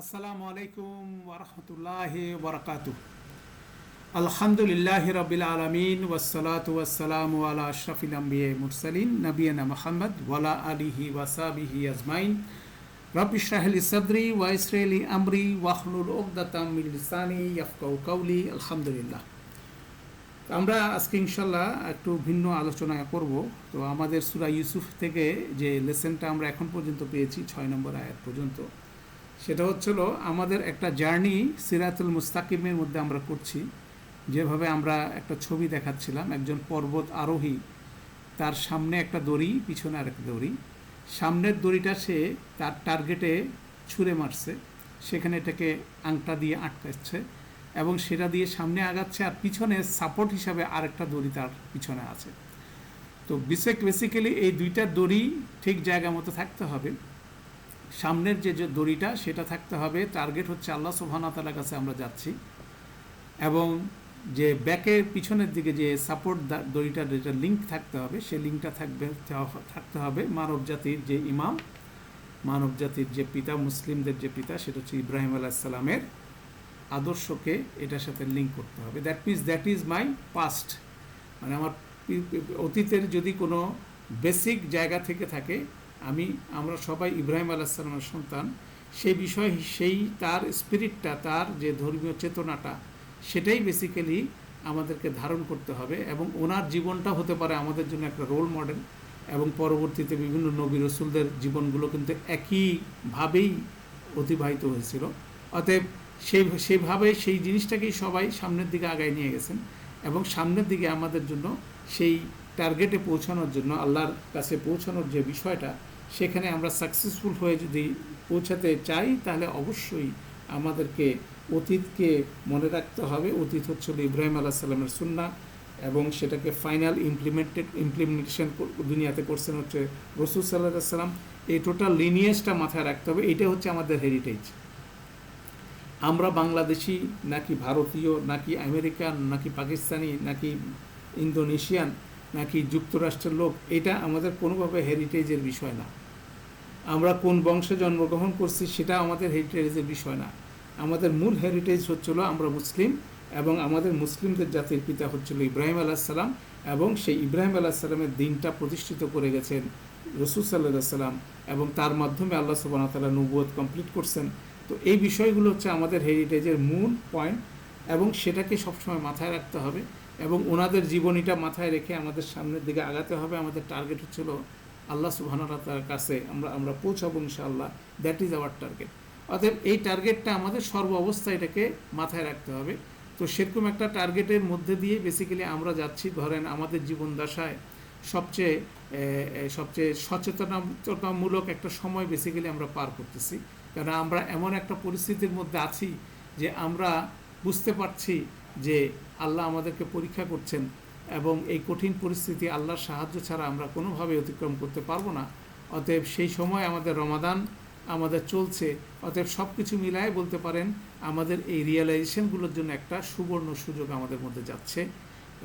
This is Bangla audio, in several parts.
আসসালামু আলাইকুম ওরহমতুল্লাহি ওবরাকাতুহ। আলহামদুলিল্লাহি রাব্বিল আলামিন ওয়াসসালাতু ওয়াসসালামু আলা আশরাফিল আমবিয়া মুরসালিন নবিয়িনা মুহাম্মদ ওয়ালা আলিহি ওয়াসাবিহি আজমাইন। রব্বি ইশরাহ লি সাদরি ওয়া ইয়াসসির লি আমরি ওয়াহলুল উকদাতাম মিন লিসানি ইয়াফকাহু কাওলি। আলহামদুলিল্লাহ। আমরা আজকে ইনশাল্লাহ একটু ভিন্ন আলোচনা করব। তো আমাদের সূরা ইউসুফ থেকে যে লেসনটা আমরা এখন পর্যন্ত পেয়েছি 6 নম্বর আয়াত পর্যন্ত, সেটা হচ্ছিল আমাদের একটা জার্নি সিরাতুল মুস্তাকিমের মধ্যে আমরা করছি। যেভাবে আমরা একটা ছবি দেখাচ্ছিলাম, একজন পর্বত আরোহী, তার সামনে একটা দড়ি, পিছনে আরেকটা দড়ি। সামনের দড়িটা সে তার টার্গেটে ছুঁড়ে মারছে, সেখানে এটাকে আংটা দিয়ে আটকাচ্ছে এবং সেটা দিয়ে সামনে আগাচ্ছে, আর পিছনে সাপোর্ট হিসাবে আরেকটা দড়ি তার পিছনে আছে। তো বেসিক্যালি এই দুইটা দড়ি ঠিক জায়গা মতো থাকতে হবে। সামনের যে দড়িটা সেটা থাকতে হবে, টার্গেট হচ্ছে আল্লাহ সুবহানাহু ওয়া তাআলার কাছে আমরা যাচ্ছি, এবং যে ব্যাকের পিছনের দিকে যে সাপোর্ট দড়িটার যেটা লিঙ্ক থাকতে হবে, সেই লিঙ্কটা থাকতে হবে মানব জাতির যে ইমাম, মানব জাতির যে পিতা, মুসলিমদের যে পিতা, সেটা হচ্ছে ইব্রাহিম আলাইহিস সালামের আদর্শকে এটার সাথে লিঙ্ক করতে হবে। দ্যাট ইজ মাই পাস্ট, মানে আমার অতীতের যদি কোনো বেসিক জায়গা থেকে থাকে, আমরা সবাই ইব্রাহিম আলাইহিস সালামের সন্তান, সেই বিষয়, সেই তার স্পিরিটটা, তার যে ধর্মীয় চেতনাটা, সেটাই বেসিক্যালি আমাদেরকে ধারণ করতে হবে। এবং ওনার জীবনটা হতে পারে আমাদের জন্য একটা রোল মডেল, এবং পরবর্তীতে বিভিন্ন নবী রসুলদের জীবনগুলো কিন্তু একইভাবেই অতিবাহিত হয়েছিল। অতএব সেইভাবে সেই জিনিসটাকেই সবাই সামনের দিকে আগায় নিয়ে গেছেন, এবং সামনের দিকে আমাদের জন্য সেই টার্গেটে পৌঁছানোর জন্য, আল্লাহর কাছে পৌঁছানোর যে বিষয়টা, সেখানে আমরা সাকসেসফুল হয়ে যদি পৌঁছাতে চাই, তাহলে অবশ্যই আমাদেরকে অতীতকে মনে রাখতে হবে। অতীত হচ্ছিল ইব্রাহিম আলাইহিস সালামের সুন্নাহ, এবং সেটাকে ফাইনাল ইমপ্লিমেন্টেশন দুনিয়াতে করছেন হচ্ছে রাসূল সাল্লাল্লাহু আলাইহি ওয়াসাল্লাম। এই টোটাল লিনিয়েজটা মাথায় রাখতে হবে। এইটা হচ্ছে আমাদের হেরিটেজ। আমরা বাংলাদেশি নাকি ভারতীয় নাকি আমেরিকান নাকি পাকিস্তানি নাকি ইন্দোনেশিয়ান নাকি যুক্তরাষ্ট্রের লোক, এটা আমাদের কোনোভাবে হেরিটেজের বিষয় না। আমরা কোন বংশে জন্মগ্রহণ করছি সেটা আমাদের হেরিটেজের বিষয় না। আমাদের মূল হেরিটেজ হচ্ছিল আমরা মুসলিম, এবং আমাদের মুসলিমদের জাতির পিতা হচ্ছিল ইব্রাহিম আলাইহিস সালাম, এবং সেই ইব্রাহিম আলাইহিস সালামের দিনটা প্রতিষ্ঠিত করে গেছেন রাসূল সাল্লাল্লাহু আলাইহি ওয়াসাল্লাম, এবং তার মাধ্যমে আল্লাহ সুবহানাহু ওয়া তাআলা নবুয়ত কমপ্লিট করছেন। তো এই বিষয়গুলো হচ্ছে আমাদের হেরিটেজের মূল পয়েন্ট, এবং সেটাকে সবসময় মাথায় রাখতে হবে, এবং ওনাদের জীবনীটা মাথায় রেখে আমাদের সামনের দিকে আগাতে হবে। আমাদের টার্গেট হচ্ছিল আল্লাহ সুবহানাহু ওয়া তাআলার কাছে আমরা পৌঁছাবো ইনশাআল্লাহ। That is our target. অতএব এই টার্গেটটা আমাদের সর্ব অবস্থায় এটাকে মাথায় রাখতে হবে। তো সেরকম একটা টার্গেটের মধ্যে দিয়ে বেসিক্যালি আমরা যাচ্ছি। ধরেন আমাদের জীবন দশায় সবচেয়ে সচেতনতামূলক একটা সময় বেসিক্যালি আমরা পার করতেছি, কারণ আমরা এমন একটা পরিস্থিতির মধ্যে আছি যে আমরা বুঝতে পারছি যে আল্লাহ আমাদেরকে পরীক্ষা করছেন, এবং এই কঠিন পরিস্থিতি আল্লাহর সাহায্য ছাড়া আমরা কোনোভাবে অতিক্রম করতে পারবো না। অতএব সেই সময় আমাদের রমাদান আমাদের চলছে। অতএব সব কিছু মিলায় বলতে পারেন আমাদের এই রিয়েলাইজেশনগুলোর জন্য একটা সুবর্ণ সুযোগ আমাদের মধ্যে যাচ্ছে।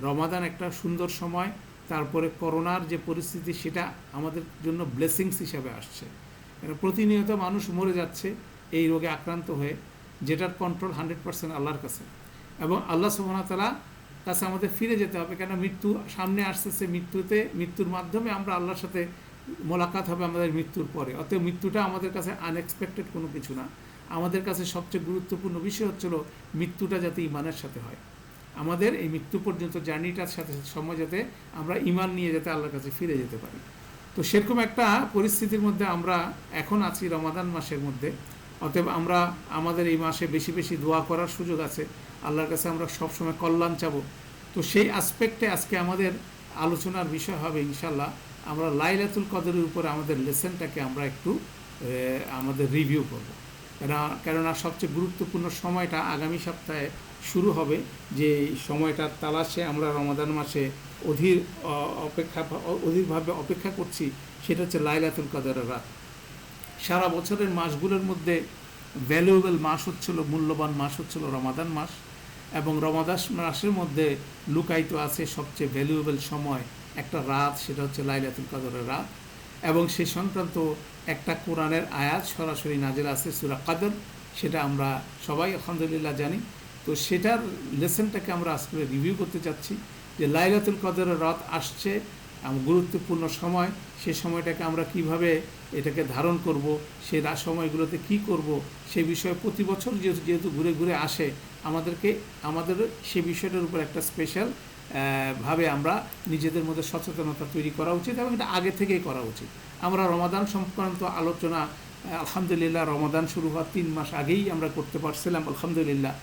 রমাদান একটা সুন্দর সময়, তারপরে করোনার যে পরিস্থিতি, সেটা আমাদের জন্য ব্লেসিংস হিসাবে আসছে। কারণ প্রতিনিয়ত মানুষ মরে যাচ্ছে এই রোগে আক্রান্ত হয়ে, যেটার কন্ট্রোল 100% আল্লাহর কাছে, এবং আল্লাহ সুবহানাহু ওয়া তাআলা কাছে আমাদের ফিরে যেতে হবে। কেন মৃত্যু সামনে আসতেছে, মৃত্যুর মাধ্যমে আমরা আল্লাহর সাথে মোলাকাত হবে আমাদের মৃত্যুর পরে। অতএব মৃত্যুটা আমাদের কাছে আনএক্সপেক্টেড কোনো কিছু না। আমাদের কাছে সবচেয়ে গুরুত্বপূর্ণ বিষয় হচ্ছিল মৃত্যুটা যাতে ইমানের সাথে হয়। আমাদের এই মৃত্যু পর্যন্ত জার্নিটার সাথে সময় যাতে আমরা ইমান নিয়ে যাতে আল্লাহর কাছে ফিরে যেতে পারি। তো সেরকম একটা পরিস্থিতির মধ্যে আমরা এখন আছি রমাদান মাসের মধ্যে। অতএব আমরা আমাদের এই মাসে বেশি বেশি দোয়া করার সুযোগ আছে, আল্লাহর কাছে আমরা সবসময় কল্যাণ চাবো। তো সেই আসপেক্টে আজকে আমাদের আলোচনার বিষয় হবে ইনশাল্লাহ। আমরা লাইলাতুল কদরের উপরে আমাদের লেসনটাকে আমরা একটু আমাদের রিভিউ করব। কেননা সবচেয়ে গুরুত্বপূর্ণ সময়টা আগামী সপ্তাহে শুরু হবে, যে সময়টার তালাশে আমরা রমাদান মাসে অধীরভাবে অপেক্ষা করছি, সেটা হচ্ছে লাইলাতুল কদরের রাত। সারা বছরের মাসগুলোর মধ্যে ভ্যালুয়েবল মাস হচ্ছিল, মূল্যবান মাস হচ্ছিল রমাদান মাস, এবং রমাদান মাসের মধ্যে লুকায়িত আছে সবচেয়ে ভ্যালুয়েবল সময় একটা রাত, সেটা হচ্ছে লাইলাতুল কদরের রাত। এবং সে সংক্রান্ত একটা কোরআনের আয়াত সরাসরি নাজিল আছে সূরা কদর, সেটা আমরা সবাই আলহামদুলিল্লাহ জানি। তো সেটার লেসনটাকে আমরা আজকে রিভিউ করতে চাচ্ছি যে লাইলাতুল কদরের রাত আসছে, গুরুত্বপূর্ণ সময়। সে সময়টাকে আমরা কিভাবে এটাকে ধারণ করব, সে সময়গুলোতে কি করব, সে বিষয়ে প্রতি বছর যেহেতু ঘুরে ঘুরে আসে, আমাদের সে বিষয়টার উপর একটা স্পেশাল ভাবে আমরা নিজেদের মধ্যে সচেতনতা তৈরি করা উচিত এবং এটা আগে থেকেই করা উচিত। আমরা রমাদান সংক্রান্ত আলোচনা আলহামদুলিল্লাহ রমাদান শুরু হওয়ার 3 মাস আগেই আমরা করতে পারছিলাম আলহামদুলিল্লাহ।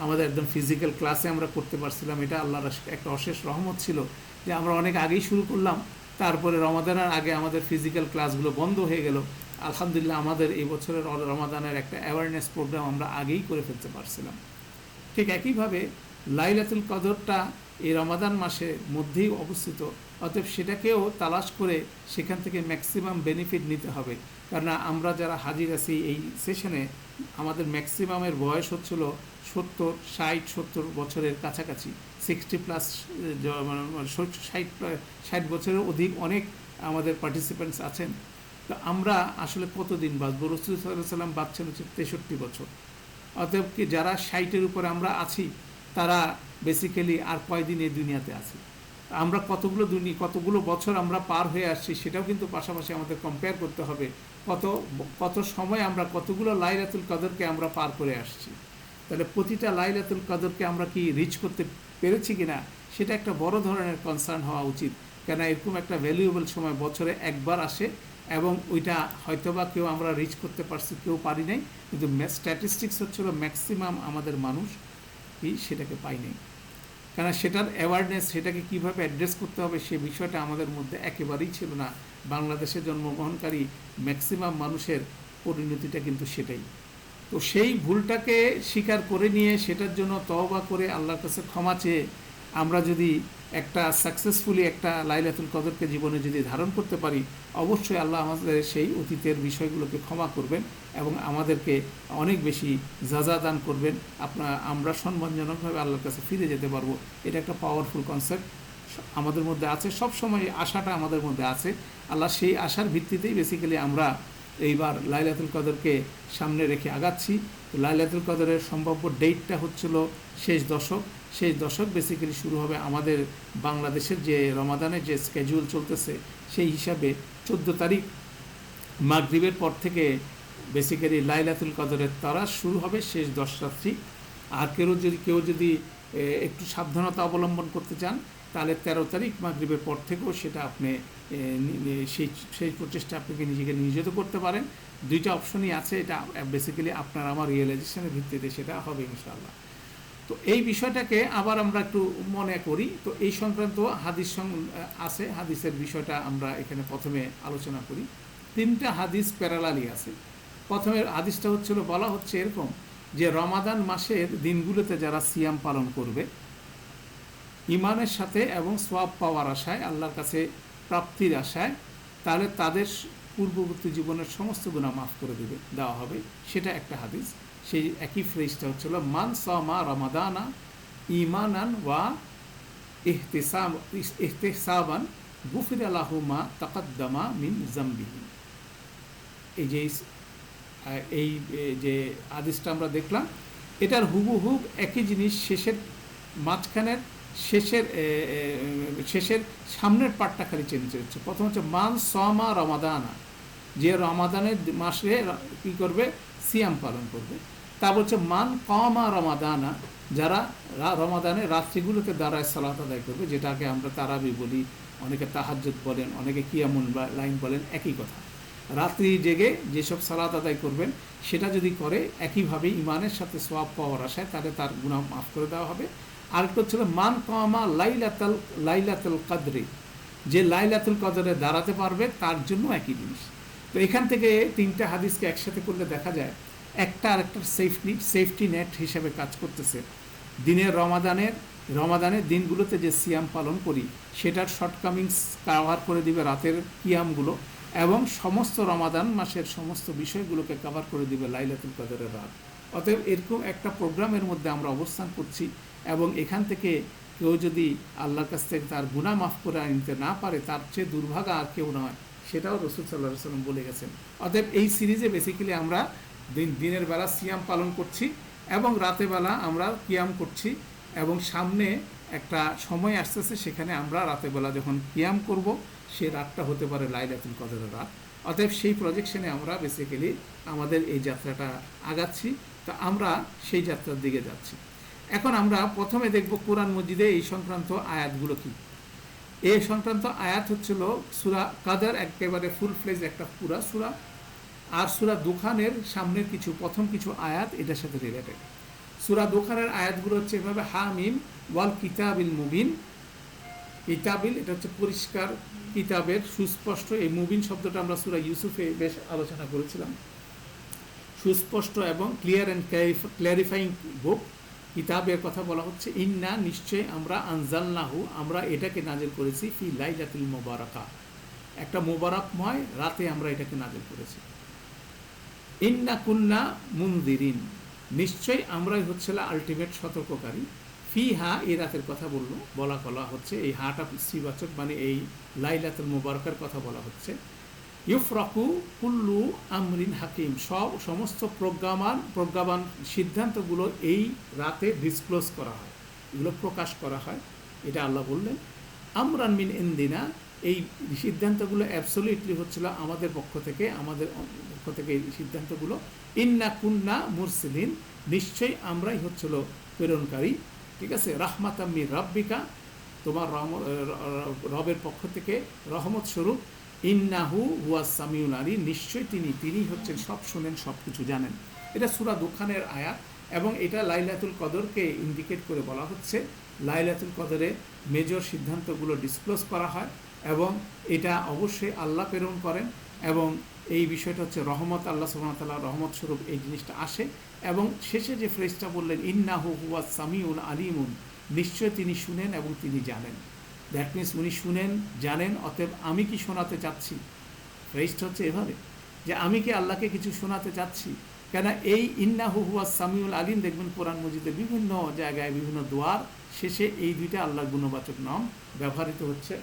আমাদের একদম ফিজিক্যাল ক্লাসে আমরা করতে পারছিলাম, এটা আল্লাহর একটা অশেষ রহমত ছিল যে আমরা অনেক আগেই শুরু করলাম। তারপরে রমাদানের আগে আমাদের ফিজিক্যাল ক্লাসগুলো বন্ধ হয়ে গেল। আলহামদুলিল্লাহ আমাদের এই বছরের রমাদানের একটা অ্যাওয়ারনেস প্রোগ্রাম আমরা আগেই করে ফেলতে পারছিলাম। ঠিক একইভাবে লাইলাতুল কদরটা এই রমাদান মাসের মধ্যেই অবস্থিত, অতএব সেটাকেও তালাশ করে সেখান থেকে ম্যাক্সিমাম বেনিফিট নিতে হবে। কারণ আমরা যারা হাজির আছি এই সেশনে, আমাদের ম্যাক্সিমামের বয়স হচ্ছিল 70 বছরের কাছাকাছি, 60+, 60 বছরের অধিক অনেক আমাদের পার্টিসিপেন্টস আছেন। তো আমরা আসলে কতদিন বাঁচবো? রাসূল সাল্লাল্লাহু আলাইহি ওয়াসাল্লাম বাঁচছেন হচ্ছে 63 বছর। অতএব কি যারা 60-এর উপরে আমরা আছি, তারা বেসিক্যালি আর কয়দিন এই দুনিয়াতে আছি? আমরা কতগুলো বছর আমরা পার হয়ে আসছি, সেটাও কিন্তু পাশাপাশি আমাদের কম্পেয়ার করতে হবে। কত সময় আমরা কতগুলো লাইলাতুল কদরকে আমরা পার করে আসছি। তাহলে প্রতিটা লাইলাতুল কদরকে আমরা কি রিচ করতে পেরেছি কিনা, সেটা একটা বড় ধরনের কনসার্ন হওয়া উচিত। কেন এরকম একটা ভ্যালুয়েবল সময় বছরে একবার আসে এবং ওইটা হয়তোবা কেউ আমরা রিচ করতে পারছি, কেউ পারি নাই, কিন্তু স্ট্যাটিস্টিক্স হচ্ছিল ম্যাক্সিমাম আমাদের মানুষ সেটাকে পাই নাই। কেন সেটার অ্যাওয়ারনেস, সেটাকে কীভাবে অ্যাড্রেস করতে হবে সে বিষয়টা আমাদের মধ্যে একেবারেই ছিল না। বাংলাদেশে জন্মগ্রহণকারী ম্যাক্সিমাম মানুষের পরিণতিটা কিন্তু সেটাই। তো সেই ভুলটাকে স্বীকার করে নিয়ে সেটার জন্য তওবা করে আল্লাহর কাছে ক্ষমা চেয়ে আমরা যদি একটা সাকসেসফুলি একটা লাইলাতুল কদরকে জীবনে যদি ধারণ করতে পারি, অবশ্যই আল্লাহ আমাদের সেই অতীতের বিষয়গুলোকে ক্ষমা করবেন এবং আমাদেরকে অনেক বেশি যাজা দান করবেন। আমরা সম্মানজনকভাবে আল্লাহর কাছে ফিরে যেতে পারবো। এটা একটা পাওয়ারফুল কনসেপ্ট আমাদের মধ্যে আছে, সবসময় আশাটা আমাদের মধ্যে আছে। আল্লাহ সেই আশার ভিত্তিতেই বেসিক্যালি আমরা এইবার লাইলাতুল কদরকে সামনে রেখে আগাচ্ছি। তো লাইলাতুল কদরের সম্ভাব্য ডেটটা হচ্ছিল শেষ দশক বেসিক্যালি শুরু হবে আমাদের বাংলাদেশের যে রমাদানের যে স্কেজুয়াল চলতেছে সেই হিসাবে 14 তারিখ মাগরিবের পর থেকে বেসিক্যালি লাইলাতুল কদরের তারাশ শুরু হবে শেষ 10 রাত্রি। আর কেউ যদি একটু সাবধানতা অবলম্বন করতে চান, তাহলে 13 তারিখ মাগরিবের পর থেকেও সেটা আপনি সেই প্রচেষ্টা আপনাকে নিজেকে নিয়োজিত করতে পারেন। 2টা অপশনই আছে, এটা বেসিক্যালি আপনার আমার রিয়েলাইজেশনের ভিত্তিতে সেটা হবে ইনশাআল্লাহ। তো এই বিষয়টাকে আবার আমরা একটু মনে করি। তো এই সংক্রান্ত হাদিস আছে, হাদিসের বিষয়টা আমরা এখানে প্রথমে আলোচনা করি। 3টা হাদিস প্যারালালি আছে। প্রথমের হাদিসটা বলা হচ্ছে এরকম যে রমাদান মাসের দিনগুলোতে যারা সিয়াম পালন করবে ইমানের সাথে এবং সওয়াব পাওয়ার আশায়, আল্লাহর কাছে প্রাপ্তির আশায়, তাহলে তাদের পূর্ববর্তী জীবনের সমস্ত গুনাহ মাফ করে দেওয়া হবে। সেটা একটা হাদিস। সেই একই ফ্রেজটা মান সামা রমাদানা ঈমানান ওয়া ইহতিসাবান গুফিরা লাহু মা তাকাদ্দামা মিন যামবিহি। এই যে হাদিসটা আমরা দেখলাম, এটার হুবহুব একই জিনিস। মাঝখানের শেষের সামনের পার্টটা খালি চেঞ্জ হচ্ছে। প্রথম হচ্ছে মান সামা রমাদানা, যে রমাদানের মাসে কী করবে, সিয়াম পালন করবে। তারপর হচ্ছে মান কামা রমাদানা, যারা রমাদানের রাত্রিগুলোতে দাঁড়ায় সালাত আদায় করবে, যেটাকে আমরা তারাবি বলি, অনেকে তাহাজ্জুদ বলেন, অনেকে কিয়ামুল লাইল বলেন, একই কথা। রাত্রি জেগে যেসব সালাত আদায় করবেন সেটা যদি করে একইভাবে ইমানের সাথে সওয়াব পাওয়ার আশায়, তাহলে তার গুনাহ মাফ করে দেওয়া হবে। আরেকটা হচ্ছিল মান কামা লাইলাতুল কদরি, যে লাইলাতুল কদরে দাঁড়াতে পারবে তার জন্য একই জিনিস। তো এখান থেকে 3টা হাদিসকে একসাথে করলে দেখা যায় একটা আরেকটার সেফটি নেট হিসেবে কাজ করতেছে। রমাদানের দিনগুলোতে যে সিয়াম পালন করি সেটার শর্টকামিংস কাভার করে দিবে রাতের কিয়ামগুলো, এবং সমস্ত রমাদান মাসের সমস্ত বিষয়গুলোকে কভার করে দিবে লাইলাতুল কদরের রাত। অতএব এরকম একটা প্রোগ্রামের মধ্যে আমরা অবস্থান করছি, এবং এখান থেকে কেউ যদি আল্লাহর কাছ থেকে তার গুনাহ মাফ করে নিতে না পারে, তার চেয়ে দুর্ভাগা আর কেউ নয়, সেটাও রাসূল সাল্লাল্লাহু আলাইহি ওয়াসাল্লাম বলে গেছেন। অতএব এই সিরিজে বেসিক্যালি আমরা দিনের বেলা সিয়াম পালন করছি এবং রাতের বেলা আমরা কিয়াম করছি, এবং সামনে একটা সময় আসতেছে সেখানে আমরা রাতের বেলা যখন কিয়াম করব সে রাতটা হতে পারে লাইলাতুল কদরের রাত। অতএব সেই প্রজেকশনে আমরা বেসিক্যালি আমাদের এই যাত্রাটা আগাচ্ছি, তো আমরা সেই যাত্রার দিকে যাচ্ছি। এখন আমরা প্রথমে দেখব কোরআন মজিদে এই সংক্রান্ত আয়াতগুলো কি। এই সংক্রান্ত আয়াত হচ্ছিল সূরা কাদর, একেবারে ফুল ফ্লেজ একটা পুরা সূরা, আর সূরা দুখানের সামনের প্রথম কিছু আয়াত এটার সাথে রিলেটেড। সূরা দুখানের আয়াতগুলো হচ্ছে এভাবে: হামিম ওয়াল কিতাবিল মুবিন। কিতাবিল এটা হচ্ছে পরিষ্কার, কিতাবের সুস্পষ্ট। এই মুবিন শব্দটা আমরা সূরা ইউসুফে বেশ আলোচনা করেছিলাম। সুস্পষ্ট এবং ক্লিয়ার অ্যান্ড ক্ল্যারিফাইং বুক, কিতাবের কথা বলা হচ্ছে। ইন্না নিশ্চয় আমরা আনজালনাহু আমরা এটাকে নাজিল করেছি ফি লাইলাতুল মুবারাকা একটা মুবারকময় রাতে আমরা এটাকে নাজিল করেছি। ইন্না কুন্না মুনদিরিন নিশ্চয় আমরাই হচ্ছে আলটিমেট সতর্ককারী। ফি হা এই রাতের কথা বলা হচ্ছে, এই হাটা শ্রীবাচক মানে এই লাইলাতুল মুবারকার কথা বলা হচ্ছে। ইউফরাকু কুল্লু আমরিন হাকিম সমস্ত প্রজ্ঞাবান সিদ্ধান্তগুলো এই রাতে ডিসক্লোজ করা হয়, এগুলো প্রকাশ করা হয়, এটা আল্লাহ বললেন। আমরান মিন ইন্দিনা এই সিদ্ধান্তগুলো অ্যাবসলিউটলি হচ্ছিল আমাদের পক্ষ থেকে এই সিদ্ধান্তগুলো। ইন্না কুন্না মুরসিলিন নিশ্চয়ই আমরাই হচ্ছিল প্রেরণকারী, ঠিক আছে। রাহমাতাম মির রাব্বিকা তোমার রবের পক্ষ থেকে রহমত স্বরূপ। ইন্নাহু হুয়া সামিউল আলিম নিশ্চয় তিনি হচ্ছেন সব শোনেন, সব কিছু জানেন। এটা সূরা দুখানের আয়াত, এবং এটা লাইলাতুল কদরকে ইন্ডিকেট করে বলা হচ্ছে। লাইলাতুল কদরে মেজর সিদ্ধান্তগুলো ডিসক্লোজ করা হয়, এবং এটা অবশ্যই আল্লাহ প্রেরণ করেন, এবং এই বিষয়টা হচ্ছে রহমত, আল্লাহ সুবহানাহু ওয়া তাআলার রহমত স্বরূপ এই জিনিসটা আসে। এবং শেষে যে ফ্রেজটা বললেন ইন্নাহু হুয়া সামিউল আলিমুন নিশ্চয় তিনি শুনেন এবং তিনি জানেন। দ্যাট মিনস উনি শুনেন, জানেন, অতএব আমি কি শোনাতে চাচ্ছি, ফ্রেজটা হচ্ছে এভাবে যে আমি কি আল্লাহকে কিছু শোনাতে চাচ্ছি। কেন এই ইন্নাহু হুয়া সামিউল আলিম দেখবেন কোরআন মজিদের বিভিন্ন জায়গায় বিভিন্ন দোয়ার শেষে এই দুইটা আল্লাহর গুণবাচক নাম ব্যবহৃত হচ্ছে।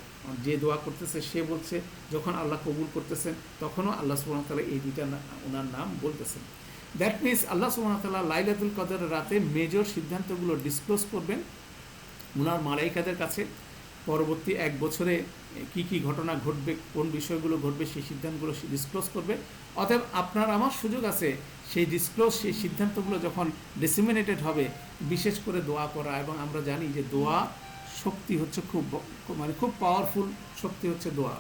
যে দোয়া করতেছে সে বলছে, যখন আল্লাহ কবুল করতেছেন তখনও আল্লাহ সুবহানাহু ওয়া তাআলা এই দুইটা ওনার নাম বলতেছেন। দ্যাট মিনস আল্লাহ সুবহানাহু ওয়া তাআলা লাইলাতুল কদরের রাতে মেজর সিদ্ধান্তগুলো ডিসক্লোজ করবেন ওনার মালাইকাদের কাছে। পরবর্তী এক বছরে কি কি ঘটনা ঘটবে, কোন বিষয়গুলো ঘটবে, সেই সিদ্ধান্তগুলো ডিসক্লোজ করবে। অতএব আপনার আমার সুযোগ আছে সেই সিদ্ধান্তগুলো যখন ডিসিমিনেটেড হবে, বিশেষ করে দোয়া করা। এবং আমরা জানি যে দোয়া শক্তি হচ্ছে খুব পাওয়ারফুল শক্তি হচ্ছে দোয়া।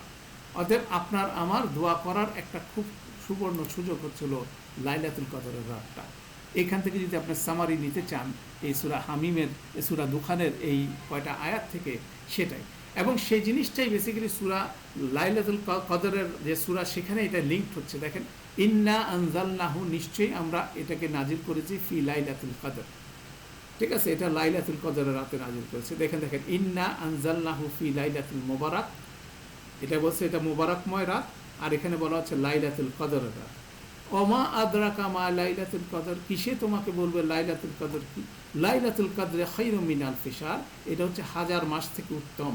অতএব আপনার আমার দোয়া করার একটা খুব সুবর্ণ সুযোগ হচ্ছিল লাইলাতুল কদরের রাতটা। এখান থেকে যদি আপনি সামারি নিতে চান এই সূরা হামিমের, সূরা দুখানের এই কয়টা আয়াত থেকে, সেটাই। এবং সেই জিনিসটাই বেসিক্যালি সূরা লাইলাতুল কদরের যে সূরা সেখানে এটা লিঙ্কড হচ্ছে। দেখেন ইন্না আনজালনাহু নিশ্চয়ই আমরা এটাকে নাজিল করেছি ফি লাইলাতুল কদর, ঠিক আছে। এটা লাইলাতুল কদরের রাতে নাজিল করেছে। দেখেন ইন্না আনজালনাহু ফি লাইলাতুল মুবারাক, এটা বলছে এটা মুবারকময় রাত, আর এখানে বলা হচ্ছে লাইলাতুল কদরের রাত। ওমা আদরাকা মা লাইলাতুল কদর কিসে তোমাকে বলবে লাইলাতুল কদর কি। লাইলাতুল কদরে খায়রুম মিন আলফি শাহর এটা হচ্ছে 1000 মাস থেকে উত্তম।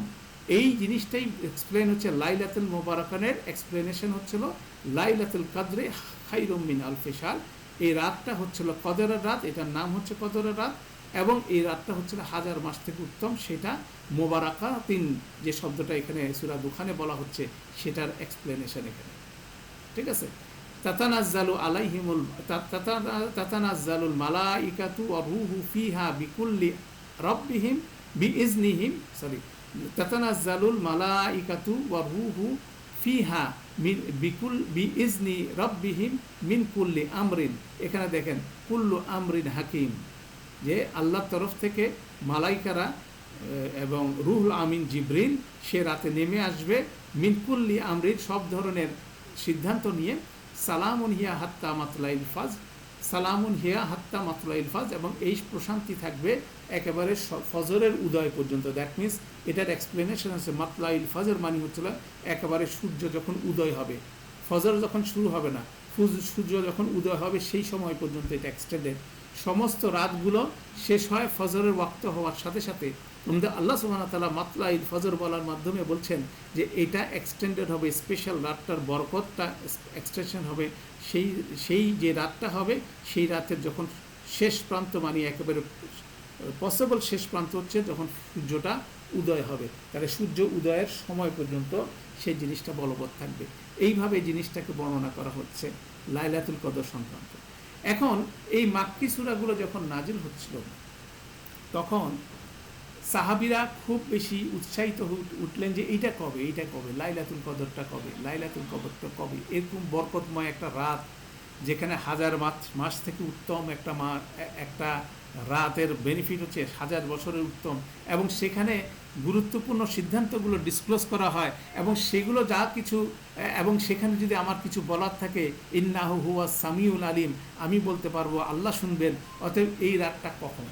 এই জিনিসটাই এক্সপ্লেন হচ্ছে লাইলাতুল মুবারাকানের এক্সপ্লেনেশন হচ্ছিল লাইলাতুল কদরে খায়রুম মিন আলফি শাহর। এই রাতটা হচ্ছিল কদরের রাত, এটার নাম হচ্ছে কদরের রাত, এবং এই রাতটা হচ্ছিল 1000 মাস থেকে উত্তম। সেটা মোবারাকা তিন যে শব্দটা এখানে সূরা দুখানে বলা হচ্ছে সেটার এক্সপ্লেনেশন এখানে, ঠিক আছে। তাতানাজ্জালুল মালাইকাতু ওয়া রূহু ফিহা বিকুল্লি রাব্বিহিম বিইজনিহিম তাতানাজ্জালুল মালাইকাতু ওয়া রূহু ফিহা বিইজনি রাব্বিহিম মিন কুল্লি আমরিন। এখানে দেখেন কুল্লু আমরিন হাকিম, যে আল্লাহর তরফ থেকে মালাইকারা এবং রুহুল আমিন জিবরিল সে রাতে নেমে আসবে মিন কুল্লি আমরিন সব ধরনের সিদ্ধান্ত নিয়ে। সালামুন হিয়া হাত্তা মাতলাইল ফাজ, সালামুন হিয়া হাত্তা মাতলাইল ফাজ, এবং এই প্রশান্তি থাকবে একেবারে ফজরের উদয় পর্যন্ত। দ্যাট মিনস এটার এক্সপ্লেনেশন আছে মাতলাইল ফাজর মানে হচ্ছিল একেবারে সূর্য যখন উদয় হবে, ফজর যখন শুরু হবে না, সূর্য যখন উদয় হবে সেই সময় পর্যন্ত এটা এক্সটেন্ডেড। সমস্ত রাতগুলো শেষ হয় ফজরের ওয়াক্ত হওয়ার সাথে সাথে। আমাদের আল্লাহ সুবহানাহু ওয়া তাআলা মাতলাইল ফজর বলার মাধ্যমে বলছেন যে এটা এক্সটেন্ডেড হবে, স্পেশাল রাতটার বরকতটা এক্সটেনশন হবে সেই সেই যে রাতটা হবে সেই রাতের যখন শেষ প্রান্ত মানে একেবারে পসিবল শেষ প্রান্ত হচ্ছে যখন সূর্যটা উদয় হবে, তাহলে সূর্য উদয়ের সময় পর্যন্ত সেই জিনিসটা বলবৎ থাকবে। এইভাবে জিনিসটাকে বর্ণনা করা হচ্ছে লাইলাতুল কদর সংক্রান্ত। এখন এই মাক্কি সূরাগুলো যখন নাজিল হচ্ছিল তখন সাহাবীরা খুব বেশি উৎসাহিত উঠলেন যে এইটা কবে, এইটা কবে, লাইলাতুল কদরটা কবে, লাইলাতুল কদরটা কবে, এরকম বরকতময় একটা রাত যেখানে হাজার মাস থেকে উত্তম একটা রাতের বেনিফিট হচ্ছে হাজার বছরের উত্তম, এবং সেখানে গুরুত্বপূর্ণ সিদ্ধান্তগুলো ডিসক্লোজ করা হয় এবং সেগুলো যা কিছু, এবং সেখানে যদি আমার কিছু বলার থাকে ইন্নাহু হুয়া সামিউল আলিম, আমি বলতে পারবো, আল্লাহ শুনবেন, অতএব এই রাতটা কখন।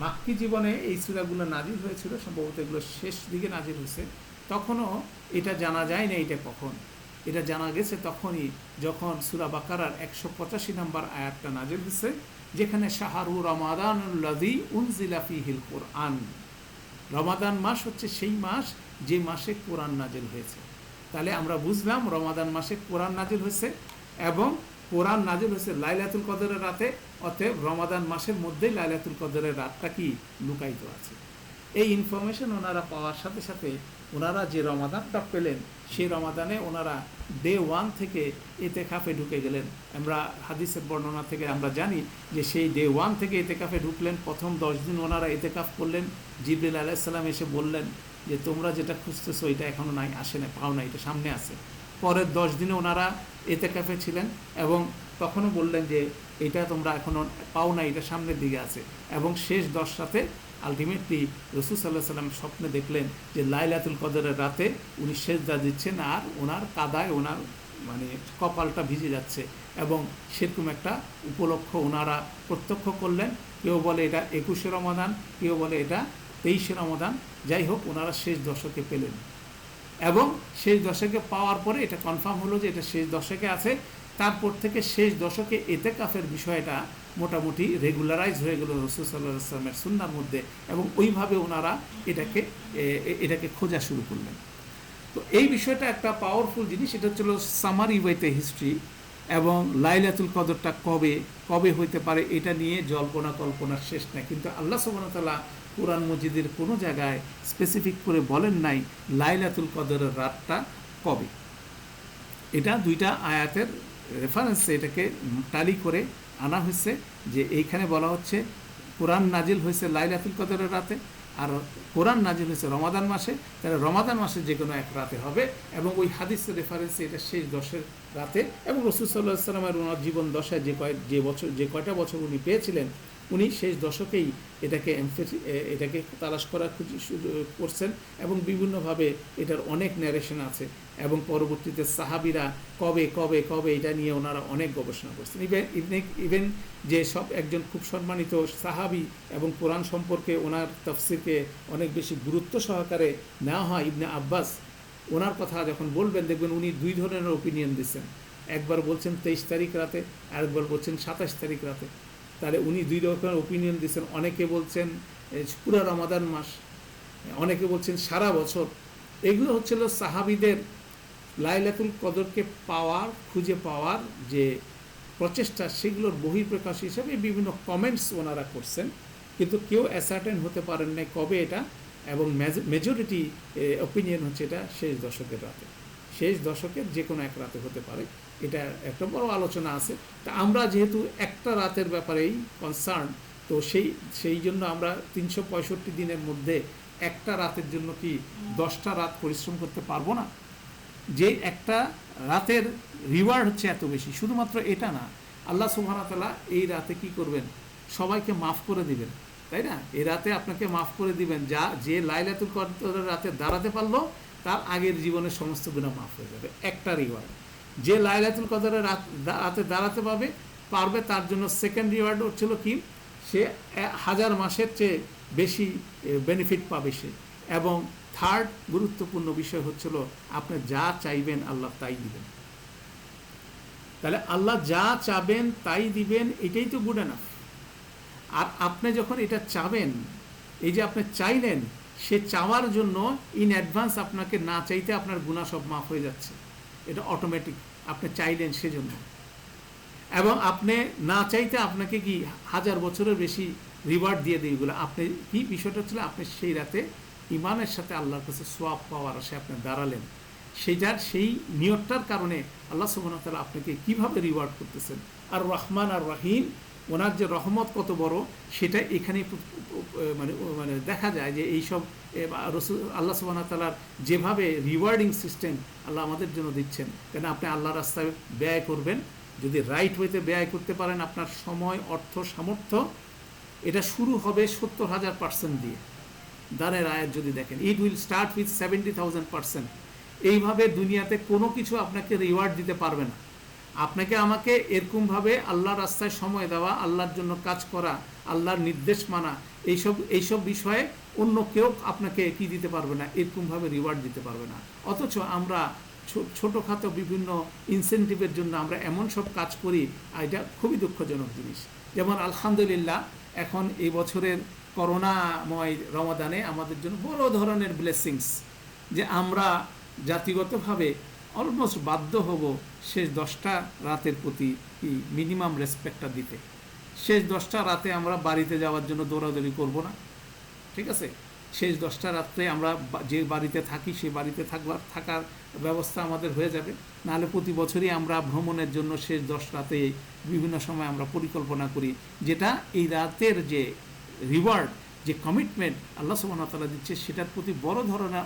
মাক্কি জীবনে এই সূরাগুলো নাজিল হয়েছিল, সম্ভবত এগুলো শেষ দিকে নাজিল হয়েছে, তখনও এটা জানা যায় না এটা কখন। এটা জানা গেছে তখনই যখন সূরা বাকারার 185 নম্বর আয়াতটা নাজিল হয়েছে, যেখানে শাহরু রমাদানুল্লাযী উনজিলা ফীহিল কুরআন, রমাদান মাস হচ্ছে সেই মাস যে মাসে কোরআন নাজিল হয়েছে। তাহলে আমরা বুঝলাম রমাদান মাসে কোরআন নাজিল হয়েছে এবং কোরআন নাজিল হয়েছে লাইলাতুল কদরের রাতে, অতএব রমাদান মাসের মধ্যেই লাইলাতুল কদরের রাতটা কি লুকায়িত আছে। এই ইনফরমেশন ওনারা পাওয়ার সাথে সাথে ওনারা যে রমাদানটা পেলেন সেই রমাদানে ওনারা ডে 1 থেকে ইতিকাফে ঢুকে গেলেন। আমরা হাদিসের বর্ণনা থেকে আমরা জানি যে সেই ডে 1 থেকে ইতিকাফে ঢুকলেন, প্রথম 10 দিন ওনারা ইতিকাফ করলেন। জিবরিল আলাইহিস সালাম এসে বললেন যে তোমরা যেটা খুঁজতেছো এটা এখনো নাই, আসে না, পাও না, এটা সামনে আছে। পরের 10 দিনে ওনারা ইতিকাফে ছিলেন এবং তখনও বললেন যে এটা তোমরা এখনো পাও না, এটা সামনের দিকে আছে। এবং শেষ 10 রাতে আলটিমেটলি রাসূল সাল্লাল্লাহু আলাইহি ওয়াসাল্লাম স্বপ্নে দেখলেন যে লাইলাতুল কদরের রাতে উনি সেজদা দিচ্ছেন আর ওনার কাদায় ওনার মানে কপালটা ভিজে যাচ্ছে, এবং সেরকম একটা উপলক্ষ ওনারা প্রত্যক্ষ করলেন। কেউ বলে এটা 21শে রমাদান, কেউ বলে এটা 23শে রমাদান, যাই হোক ওনারা শেষ দশকে পেলেন। এবং শেষ দশকে পাওয়ার পরে এটা কনফার্ম হলো যে এটা শেষ দশকে আছে। তারপর থেকে শেষ দশকে ইতিকাফের বিষয়টা মোটামুটি রেগুলারাইজ হয়ে গেল রাসূল সাল্লাল্লাহু আলাইহি ওয়াসাল্লামের সুন্নাহর মধ্যে, এবং ওইভাবে ওনারা এটাকে খোঁজা শুরু করলেন। তো এই বিষয়টা একটা পাওয়ারফুল জিনিস, এটা হচ্ছিল সামারি ওয়েতে হিস্ট্রি। এবং লাইলাতুল কদরটা কবে কবে হইতে পারে এটা নিয়ে জল্পনা কল্পনার শেষ নাই, কিন্তু আল্লাহ সুবহানাহু ওয়া তাআলা কুরআন মজিদের কোনো জায়গায় স্পেসিফিক করে বলেন নাই লাইলাতুল কদরের রাতটা কবে। এটা দুইটা আয়াতের রেফারেন্সে এটাকে টালি করে আনা হয়েছে যে এইখানে বলা হচ্ছে কোরআন নাজিল হয়েছে লাইলাতুল কদরের রাতে, আর কোরআন নাজিল হয়েছে রমাদান মাসে, তাহলে রমাদান মাসে যে কোনো এক রাতে হবে। এবং ওই হাদিসের রেফারেন্সে এটা শেষ 10-এর রাতে, এবং রাসূল সাল্লাল্লাহু আলাইহি ওয়াসাল্লামের ওনার জীবন দশায় যে কয়টা বছর উনি পেয়েছিলেন, উনি শেষ দশকেই এটাকে তালাশ করার করছেন, এবং বিভিন্নভাবে এটার অনেক ন্যারেশন আছে। এবং পরবর্তীতে সাহাবীরা কবে কবে কবে এটা নিয়ে ওনারা অনেক গবেষণা করছেন। ইভেন যে সব একজন খুব সম্মানিত সাহাবী এবং কোরআন সম্পর্কে ওনার তাফসীরকে অনেক বেশি গুরুত্ব সহকারে নেওয়া হয়, ইবনে আব্বাস, ওনার কথা যখন বলবেন দেখবেন উনি দুই ধরনের ওপিনিয়ন দিচ্ছেন। একবার বলছেন 23 তারিখ রাতে, আরেকবার বলছেন 27 তারিখ রাতে। তাহলে উনি দুই রকমের ওপিনিয়ন দিচ্ছেন। অনেকে বলছেন পুরা রমাদান মাস, অনেকে বলছেন সারা বছর। এগুলো হচ্ছিল সাহাবীদের লাইলাতুল কদরকে খুঁজে পাওয়ার যে প্রচেষ্টা, সেগুলোর বহিঃপ্রকাশ হিসেবে বিভিন্ন কমেন্টস ওনারা করছেন, কিন্তু কেউ অ্যাসার্টেন হতে পারেন নাই কবে এটা। এবং মেজরিটি ওপিনিয়ন হচ্ছে এটা শেষ দশকের রাতে, শেষ দশকের যে কোনো এক রাতে হতে পারে। এটা একটা বড় আলোচনা আছে। তা আমরা যেহেতু একটা রাতের ব্যাপারেই কনসার্ন, তো সেই জন্য আমরা 365 দিনের মধ্যে একটা রাতের জন্য কি 10টা রাত পরিশ্রম করতে পারবো না? যে একটা রাতের রিওয়ার্ড হচ্ছে এত বেশি, শুধুমাত্র এটা না, আল্লাহ সুবহানাহু ওয়া তাআলা এই রাতে কি করবেন? সবাইকে মাফ করে দিবেন, তাই না? এই রাতে আপনাকে মাফ করে দিবেন। যে লাইলাতুল কদরের রাতে দাঁড়াতে পারলো তার আগের জীবনের সমস্ত গুনাহ মাফ হয়ে যাবে, একটা রিওয়ার্ড। যে লাইলাতুল কদরের রাতে দাঁড়াতে পারবে তার জন্য সেকেন্ড রিওয়ার্ড হচ্ছিল কি, সে 1000 মাসের চেয়ে বেশি বেনিফিট পাবে সে। এবং থার্ড গুরুত্বপূর্ণ বিষয় হচ্ছিল আপনি যা চাইবেন আল্লাহ তাই দিবেন। তাহলে আল্লাহ যা চাবেন তাই দিবেন, এটাই তো গুড এনাফ। আর আপনি যখন এটা চাবেন, এই যে আপনি চাইলেন, সে চাওয়ার জন্য ইন অ্যাডভান্স আপনাকে না চাইতে আপনার গুনাহ সব মাফ হয়ে যাচ্ছে, এটা অটোমেটিক। আপনি চাইলেন সেজন্য, এবং আপনি না চাইতে আপনাকে কি 1000 বছরের বেশি রিওয়ার্ড দিয়ে দিই এগুলো। আপনি কি বিষয়টা হচ্ছিল, আপনি সেই রাতে ইমানের সাথে আল্লাহর কাছে সোয়াব পাওয়ার আশে আপনি দাঁড়ালেন, সেই নিয়তটার কারণে আল্লাহ সুবহানাহু ওয়া তাআলা আপনাকে কীভাবে রিওয়ার্ড করতেছেন। আর রহমান আর রহিম, ওনার যে রহমত কত বড় সেটা এখানে মানে মানে দেখা যায় যে এইসব রসুল আল্লাহ সুবহানাহু ওয়া তাআলার যেভাবে রিওয়ার্ডিং সিস্টেম আল্লাহ আমাদের জন্য দিচ্ছেন, কেন আপনি আল্লাহর রাস্তায় ব্যয় করবেন, যদি রাইট ওয়েতে ব্যয় করতে পারেন আপনার সময়, অর্থ, সামর্থ্য, এটা শুরু হবে 70,000% দিয়ে। দানের আয়াত যদি দেখেন, ইট উইল স্টার্ট উইথ 70,000%। এইভাবে দুনিয়াতে কোনো কিছু আপনাকে রিওয়ার্ড দিতে পারবে না। আপনাকে আমাকে এরকমভাবে আল্লাহর রাস্তায় সময় দেওয়া, আল্লাহর জন্য কাজ করা, আল্লাহর নির্দেশ মানা, এইসব বিষয়ে অন্য কেউ আপনাকে কি দিতে পারবে না, এরকমভাবে রিওয়ার্ড দিতে পারবে না। অথচ আমরা ছোটোখাটো বিভিন্ন ইনসেন্টিভের জন্য আমরা এমন সব কাজ করি, এটা খুবই দুঃখজনক জিনিস। যেমন আলহামদুলিল্লাহ এখন এই বছরের করোনাময় রমাদানে আমাদের জন্য বড় ধরনের ব্লেসিংস, যে আমরা জাতিগতভাবে অলমোস্ট বাধ্য হব শেষ 10টা রাতের প্রতি মিনিমাম রেসপেক্টটা দিতে। শেষ 10টা রাতে আমরা বাড়িতে যাওয়ার জন্য দৌড়াদৌড়ি করব না, ঠিক আছে? শেষ 10টা রাত্রে আমরা যে বাড়িতে থাকি সেই বাড়িতে থাকার ব্যবস্থা আমাদের হয়ে যাবে। নাহলে প্রতি বছরই আমরা ভ্রমণের জন্য শেষ 10 রাতে বিভিন্ন সময় আমরা পরিকল্পনা করি, যেটা এই রাতের যে রিওয়ার্ড, যে কমিটমেন্ট আল্লাহ সুবহানাহু ওয়া তাআলা দিচ্ছে, সেটার প্রতি বড় ধরনের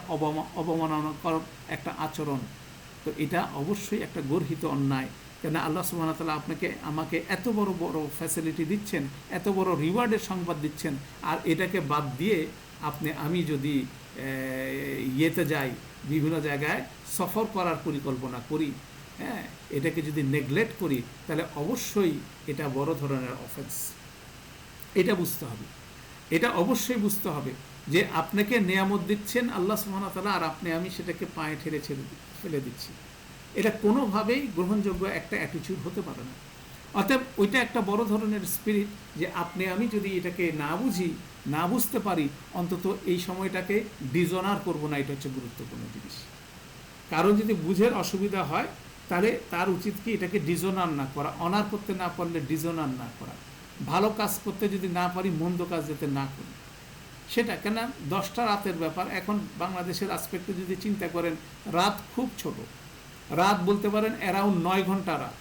অবমাননাকর একটা আচরণ। তো এটা অবশ্যই একটা গর্হিত অন্যায়। কেন আল্লাহ সুবহানাহু ওয়া তাআলা আমাকে এত বড় বড় ফ্যাসিলিটি দিচ্ছেন, এত বড় রিওয়ার্ডের সংবাদ দিচ্ছেন, আর এটাকে বাদ দিয়ে আমি যদি ইয়েতে যাই, বিভিন্ন জায়গায় সফর করার পরিকল্পনা করি, হ্যাঁ, এটাকে যদি নেগলেক্ট করি, তাহলে অবশ্যই এটা বড় ধরনের অফেন্স। এটা বুঝতে হবে, এটা অবশ্যই বুঝতে হবে যে আপনাকে নেয়ামত দিচ্ছেন আল্লাহ সুবহানাহু ওয়া তাআলা, আর আমি সেটাকে পায়ে ঠেলে ফেলে দিচ্ছি। এটা কোনোভাবেই গ্রহণযোগ্য একটা অ্যাটিটিউড হতে পারে না। অতএব ওইটা একটা বড় ধরনের স্পিরিট, যে আমি যদি এটাকে না বুঝি, না বুঝতে পারি, অন্তত এই সময়টাকে ডিজনার করব না। এটা হচ্ছে গুরুত্বপূর্ণ জিনিস। কারণ যদি বুঝের অসুবিধা হয়, তাহলে তার উচিত কি এটাকে ডিজনার না করা, অনার করতে না পারলে ডিজনার না করা, ভালো কাজ করতে যদি না পারি মন্দ কাজ যাতে না করি সেটা। কেন 10টা রাতের ব্যাপার। এখন বাংলাদেশের আসপেক্টে যদি চিন্তা করেন, রাত খুব ছোট, রাত বলতে পারেন অ্যারাউন্ড 9 ঘন্টা রাত,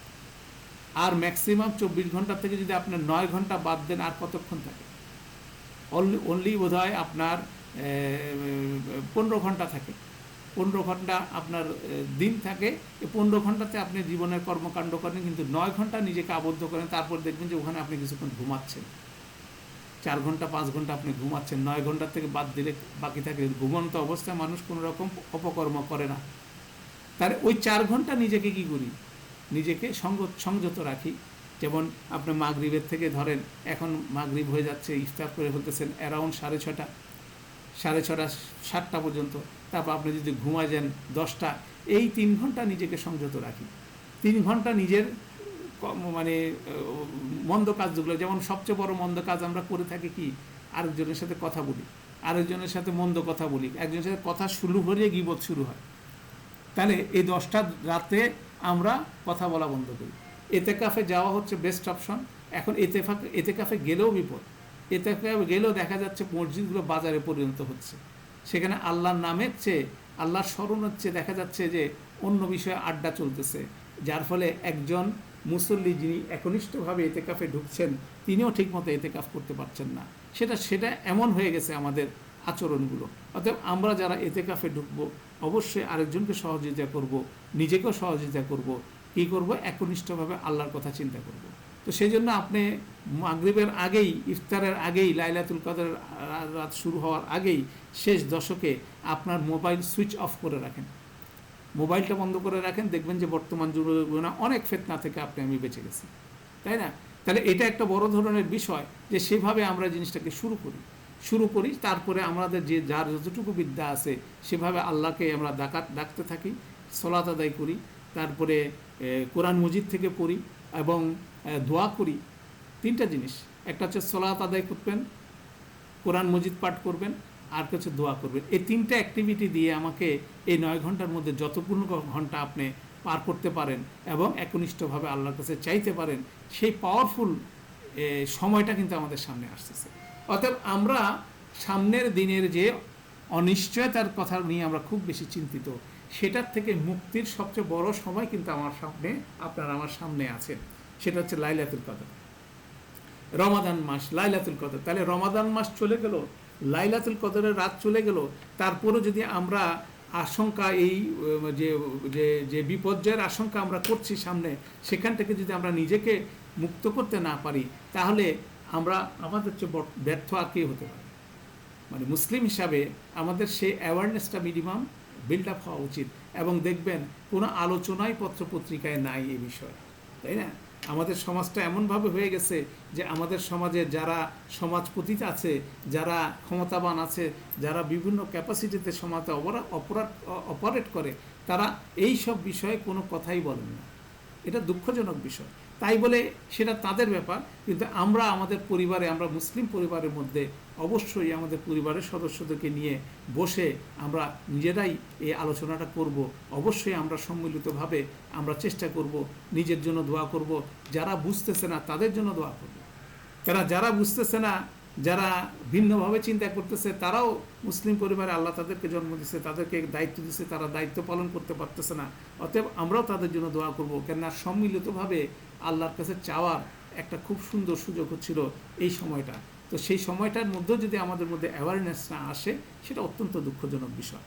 আর ম্যাক্সিমাম 24 ঘন্টা থেকে যদি আপনার 9 ঘন্টা বাদ দেন, আর কতক্ষণ থাকে? অনলি বোধ হয় আপনার 15 ঘন্টা থাকে। 15 ঘন্টা আপনার দিন থাকে। এই 15 ঘন্টাতে আপনি জীবনের কর্মকাণ্ড করেন, কিন্তু 9 ঘন্টা নিজেকে আবদ্ধ করেন। তারপর দেখবেন যে ওখানে আপনি কিছুক্ষণ ঘুমাচ্ছেন, 4 ঘন্টা 5 ঘন্টা আপনি ঘুমাচ্ছেন। 9 ঘন্টার থেকে বাদ দিলে বাকি থাকে ঘুমন্ত অবস্থায় মানুষ কোনো রকম অপকর্ম করে না। তার ওই 4 ঘন্টা নিজেকে কি করি, নিজেকে সংযত রাখি। যেমন আপনি মাগরিবের থেকে ধরেন, এখন মাগরিব হয়ে যাচ্ছে, ইফতার করে ফেলতেছেন অ্যারাউন্ড 6:30, 6:30, 7টা পর্যন্ত। তারপর আপনি যদি ঘুমায় যান 10টা, এই 3 ঘন্টা নিজেকে সংযত রাখি। 3 ঘন্টা নিজের মানে মন্দ কাজগুলো, যেমন সবচেয়ে বড় মন্দ কাজ আমরা করে থাকি কি, আরেকজনের সাথে কথা বলি, আরেকজনের সাথে মন্দ কথা বলি, একজনের সাথে কথা শুরু হলে গীবত শুরু হয়। তাহলে এই 10টা রাতে আমরা কথা বলা বন্ধ করি। এতেকাফে যাওয়া হচ্ছে বেস্ট অপশন। এখন এতেকাফে গেলেও বিপদ। এতেকাফে গেলেও দেখা যাচ্ছে মসজিদগুলো বাজারে পরিণত হচ্ছে। সেখানে আল্লাহর নামের চেয়ে, আল্লাহর স্মরণ হচ্ছে, দেখা যাচ্ছে যে অন্য বিষয়ে আড্ডা চলতেছে, যার ফলে একজন মুসল্লি যিনি একনিষ্ঠভাবে এতেকাফে ঢুকছেন, তিনিও ঠিকমতো এতেকাফ করতে পারছেন না। সেটা এমন হয়ে গেছে আমাদের আচরণগুলো। অতএব আমরা যারা এতেকাফে ঢুকবো, অবশ্যই আরেকজনকে সহযোগিতা করব, নিজেকেও সহযোগিতা করব। কী করব? একনিষ্ঠভাবে আল্লাহর কথা চিন্তা করব। তো সেই জন্য আপনি মাগরিবের আগেই, ইফতারের আগেই, লাইলাতুল কদরের রাত শুরু হওয়ার আগেই, শেষ দশকে আপনার মোবাইল সুইচ অফ করে রাখেন, মোবাইলটা বন্ধ করে রাখেন। দেখবেন যে বর্তমান যুগে অনেক ফিতনা থেকে আমি বেঁচে গেছি, তাই না? তাহলে এটা একটা বড় ধরনের বিষয়, যে সেভাবে আমরা জিনিসটাকে শুরু করি। তারপরে আমাদের যার যতটুকু বিদ্যা আছে সেভাবে আল্লাহকে আমরা ডাকতে থাকি, সালাত আদায় করি, তারপরে কোরআন মজিদ থেকে পড়ি এবং দোয়া করি। 3টা জিনিস, একটা হচ্ছে সালাত আদায় করবেন, কোরআন মজিদ পাঠ করবেন, আর হচ্ছে দোয়া করবেন। এই 3টা অ্যাক্টিভিটি দিয়ে আমাকে এই 9 ঘন্টার মধ্যে যতগুলো ঘন্টা আপনি পার করতে পারেন এবং একনিষ্ঠভাবে আল্লাহর কাছে চাইতে পারেন, সেই পাওয়ারফুল সময়টা কিন্তু আমাদের সামনে আসতেছে। অতএব আমরা সামনের দিনের যে অনিশ্চয়তার কথা নিয়ে আমরা খুব বেশি চিন্তিত, সেটার থেকে মুক্তির সবচেয়ে বড় সময় কিন্তু আমার সামনে আছে। সেটা হচ্ছে লাইলাতুল কদর, রমাদান মাস, লাইলাতুল কদর। তাহলে রমাদান মাস চলে গেল, লাইলাতুল কদরের রাত চলে গেল, তারপরও যদি আমরা আশঙ্কা, এই যে যে যে বিপর্যয়ের আশঙ্কা আমরা করছি সামনে, সেখান থেকে যদি আমরা নিজেকে মুক্ত করতে না পারি, তাহলে আমাদের চেয়ে ব্যর্থ আর কেউ হতে পারে। মানে মুসলিম হিসাবে আমাদের সেই অ্যাওয়ারনেসটা মিনিমাম বিল্ড আপ হওয়া উচিত। এবং দেখবেন কোনো আলোচনাই পত্রপত্রিকায় নাই এই বিষয়ে, তাই না? আমাদের সমাজটা এমনভাবে হয়ে গেছে যে আমাদের সমাজে যারা সমাজপতি আছে, যারা ক্ষমতাবান আছে, যারা বিভিন্ন ক্যাপাসিটিতে সমাজে অপারেট করে, তারা এই সব বিষয়ে কোনো কথাই বলেন না। এটা দুঃখজনক বিষয়। তাই বলে সেটা তাদের ব্যাপার, কিন্তু আমরা আমাদের পরিবারে, আমরা মুসলিম পরিবারের মধ্যে অবশ্যই আমাদের পরিবারের সদস্যদেরকে নিয়ে বসে আমরা নিজেরাই এই আলোচনাটা করব। অবশ্যই আমরা সম্মিলিতভাবে আমরা চেষ্টা করব, নিজের জন্য দোয়া করব, যারা বুঝতেছে না তাদের জন্য দোয়া করব। যারা বুঝতেছে না, যারা ভিন্নভাবে চিন্তা করতেছে, তারাও মুসলিম পরিবারে আল্লাহ তাদেরকে জন্ম দিচ্ছে, তাদেরকে দায়িত্ব দিচ্ছে, তারা দায়িত্ব পালন করতে পারতেছে না। অতএব আমরাও তাদের জন্য দোয়া করব, কেননা সম্মিলিতভাবে আল্লাহর কাছে চাওয়ার একটা খুব সুন্দর সুযোগ হচ্ছিল এই সময়টা। তো সেই সময়টার মধ্যেও যদি আমাদের মধ্যে অ্যাওয়ারনেস না আসে, সেটা অত্যন্ত দুঃখজনক বিষয়।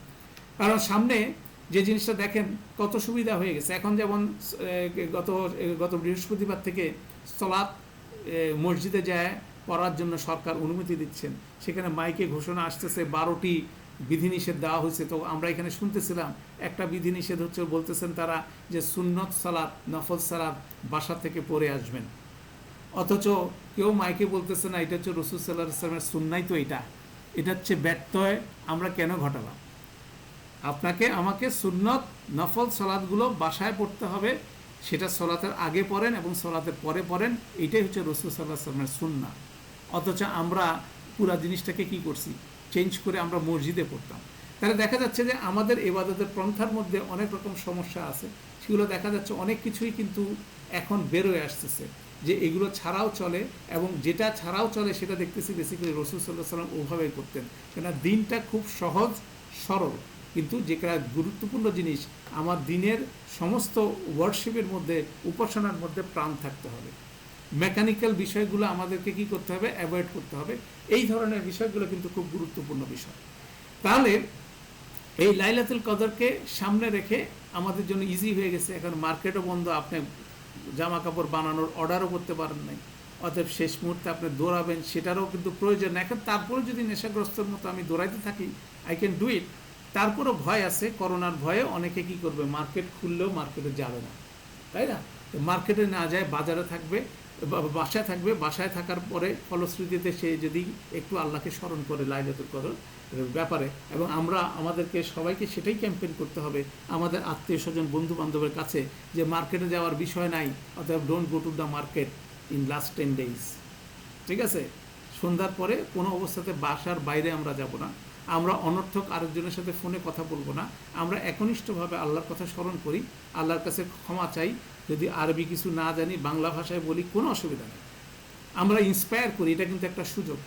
কারণ সামনে যে জিনিসটা দেখেন কত সুবিধা হয়ে গেছে। এখন যেমন গত বৃহস্পতিবার থেকে সালাত মসজিদে যায় পড়ার জন্য সরকার অনুমতি দিচ্ছেন, সেখানে মাইকে ঘোষণা আসতেছে 12টি বিধিনিষেধ দেওয়া হয়েছে। তো আমরা এখানে শুনতেছিলাম একটা বিধিনিষেধ হচ্ছে, বলতেছেন তারা যে সুন্নত সালাত, নফল সালাত বাসা থেকে পড়ে আসবেন। অথচ কেউ মাইকে বলতেছে না এটা হচ্ছে রাসূল সাল্লাল্লাহু আলাইহি ওয়াসাল্লামের সুন্নাই। তো এটা হচ্ছে ব্যত্যয় আমরা কেন ঘটালাম? আপনাকে আমাকে সুন্নত নফল সালাতগুলো বাসায় পড়তে হবে, সেটা সলাতের আগে পড়েন এবং সলাতের পরে পড়েন, এইটাই হচ্ছে রাসূল সাল্লাল্লাহু আলাইহি ওয়াসাল্লামের সুন্নাহ। অথচ আমরা পুরা জিনিসটাকে কি করছি, চেঞ্জ করে আমরা মসজিদে পড়তাম। তাহলে দেখা যাচ্ছে যে আমাদের ইবাদতের পন্থার মধ্যে অনেক রকম সমস্যা আছে, সেগুলো দেখা যাচ্ছে অনেক কিছুই কিন্তু এখন বেরোয় আসতেছে যে এগুলো ছাড়াও চলে, এবং যেটা ছাড়াও চলে সেটা দেখতেছি বেসিক্যালি রাসূল সাল্লাল্লাহু আলাইহি ওয়াসাল্লাম ওভাবেই করতেন। কেননা দিনটা খুব সহজ সরল, কিন্তু যেটা গুরুত্বপূর্ণ জিনিস, আমার দিনের সমস্ত ওয়ার্শিপের মধ্যে, উপাসনার মধ্যে প্রাণ থাকতে হবে। মেকানিক্যাল বিষয়গুলো আমাদেরকে কি করতে হবে, অ্যাভয়েড করতে হবে। এই ধরনের বিষয়গুলো কিন্তু খুব গুরুত্বপূর্ণ বিষয়। তাহলে এই লাইলাতুল কদরকে সামনে রেখে আমাদের জন্য ইজি হয়ে গেছে। এখন মার্কেটও বন্ধ, আপনি জামা কাপড় বানানোর অর্ডারও করতে পারেন নাই। অতএব শেষ মুহূর্তে আপনি দৌড়াবেন, সেটারও কিন্তু প্রয়োজন না। এখন তারপরে যদি নেশাগ্রস্তর মতো আমি দৌড়াইতে থাকি, আই ক্যান ডু ইট। তারপরও ভয় আছে, করোনার ভয়ে অনেকে কি করবে, মার্কেট খুললেও মার্কেটে যাবে না, তাই না? মার্কেটে না যায়, বাজারে থাকবে, বাসায় থাকবে। বাসায় থাকার পরে ফলশ্রুতিতে সে যদি একটু আল্লাহকে স্মরণ করে লাইলাতুল কদর ব্যাপারে, এবং আমাদেরকে সবাইকে সেটাই ক্যাম্পেইন করতে হবে আমাদের আত্মীয় স্বজন বন্ধু বান্ধবের কাছে, যে মার্কেটে যাওয়ার বিষয় নাই, অতএব don't go to the market in last 10 days। ঠিক আছে? সন্ধ্যার পরে কোনো অবস্থাতে বাসার বাইরে আমরা যাব না, আমরা অনর্থক আরেকজনের সাথে ফোনে কথা বলবো না, আমরা একনিষ্ঠভাবে আল্লাহর কথা স্মরণ করি, আল্লাহর কাছে ক্ষমা চাই, যদি আরবি কিছু না জানি বাংলা ভাষায় বলি, কোনো অসুবিধা নেই। আমরা ইন্সপায়ার করি, এটা কিন্তু একটা সুযোগ।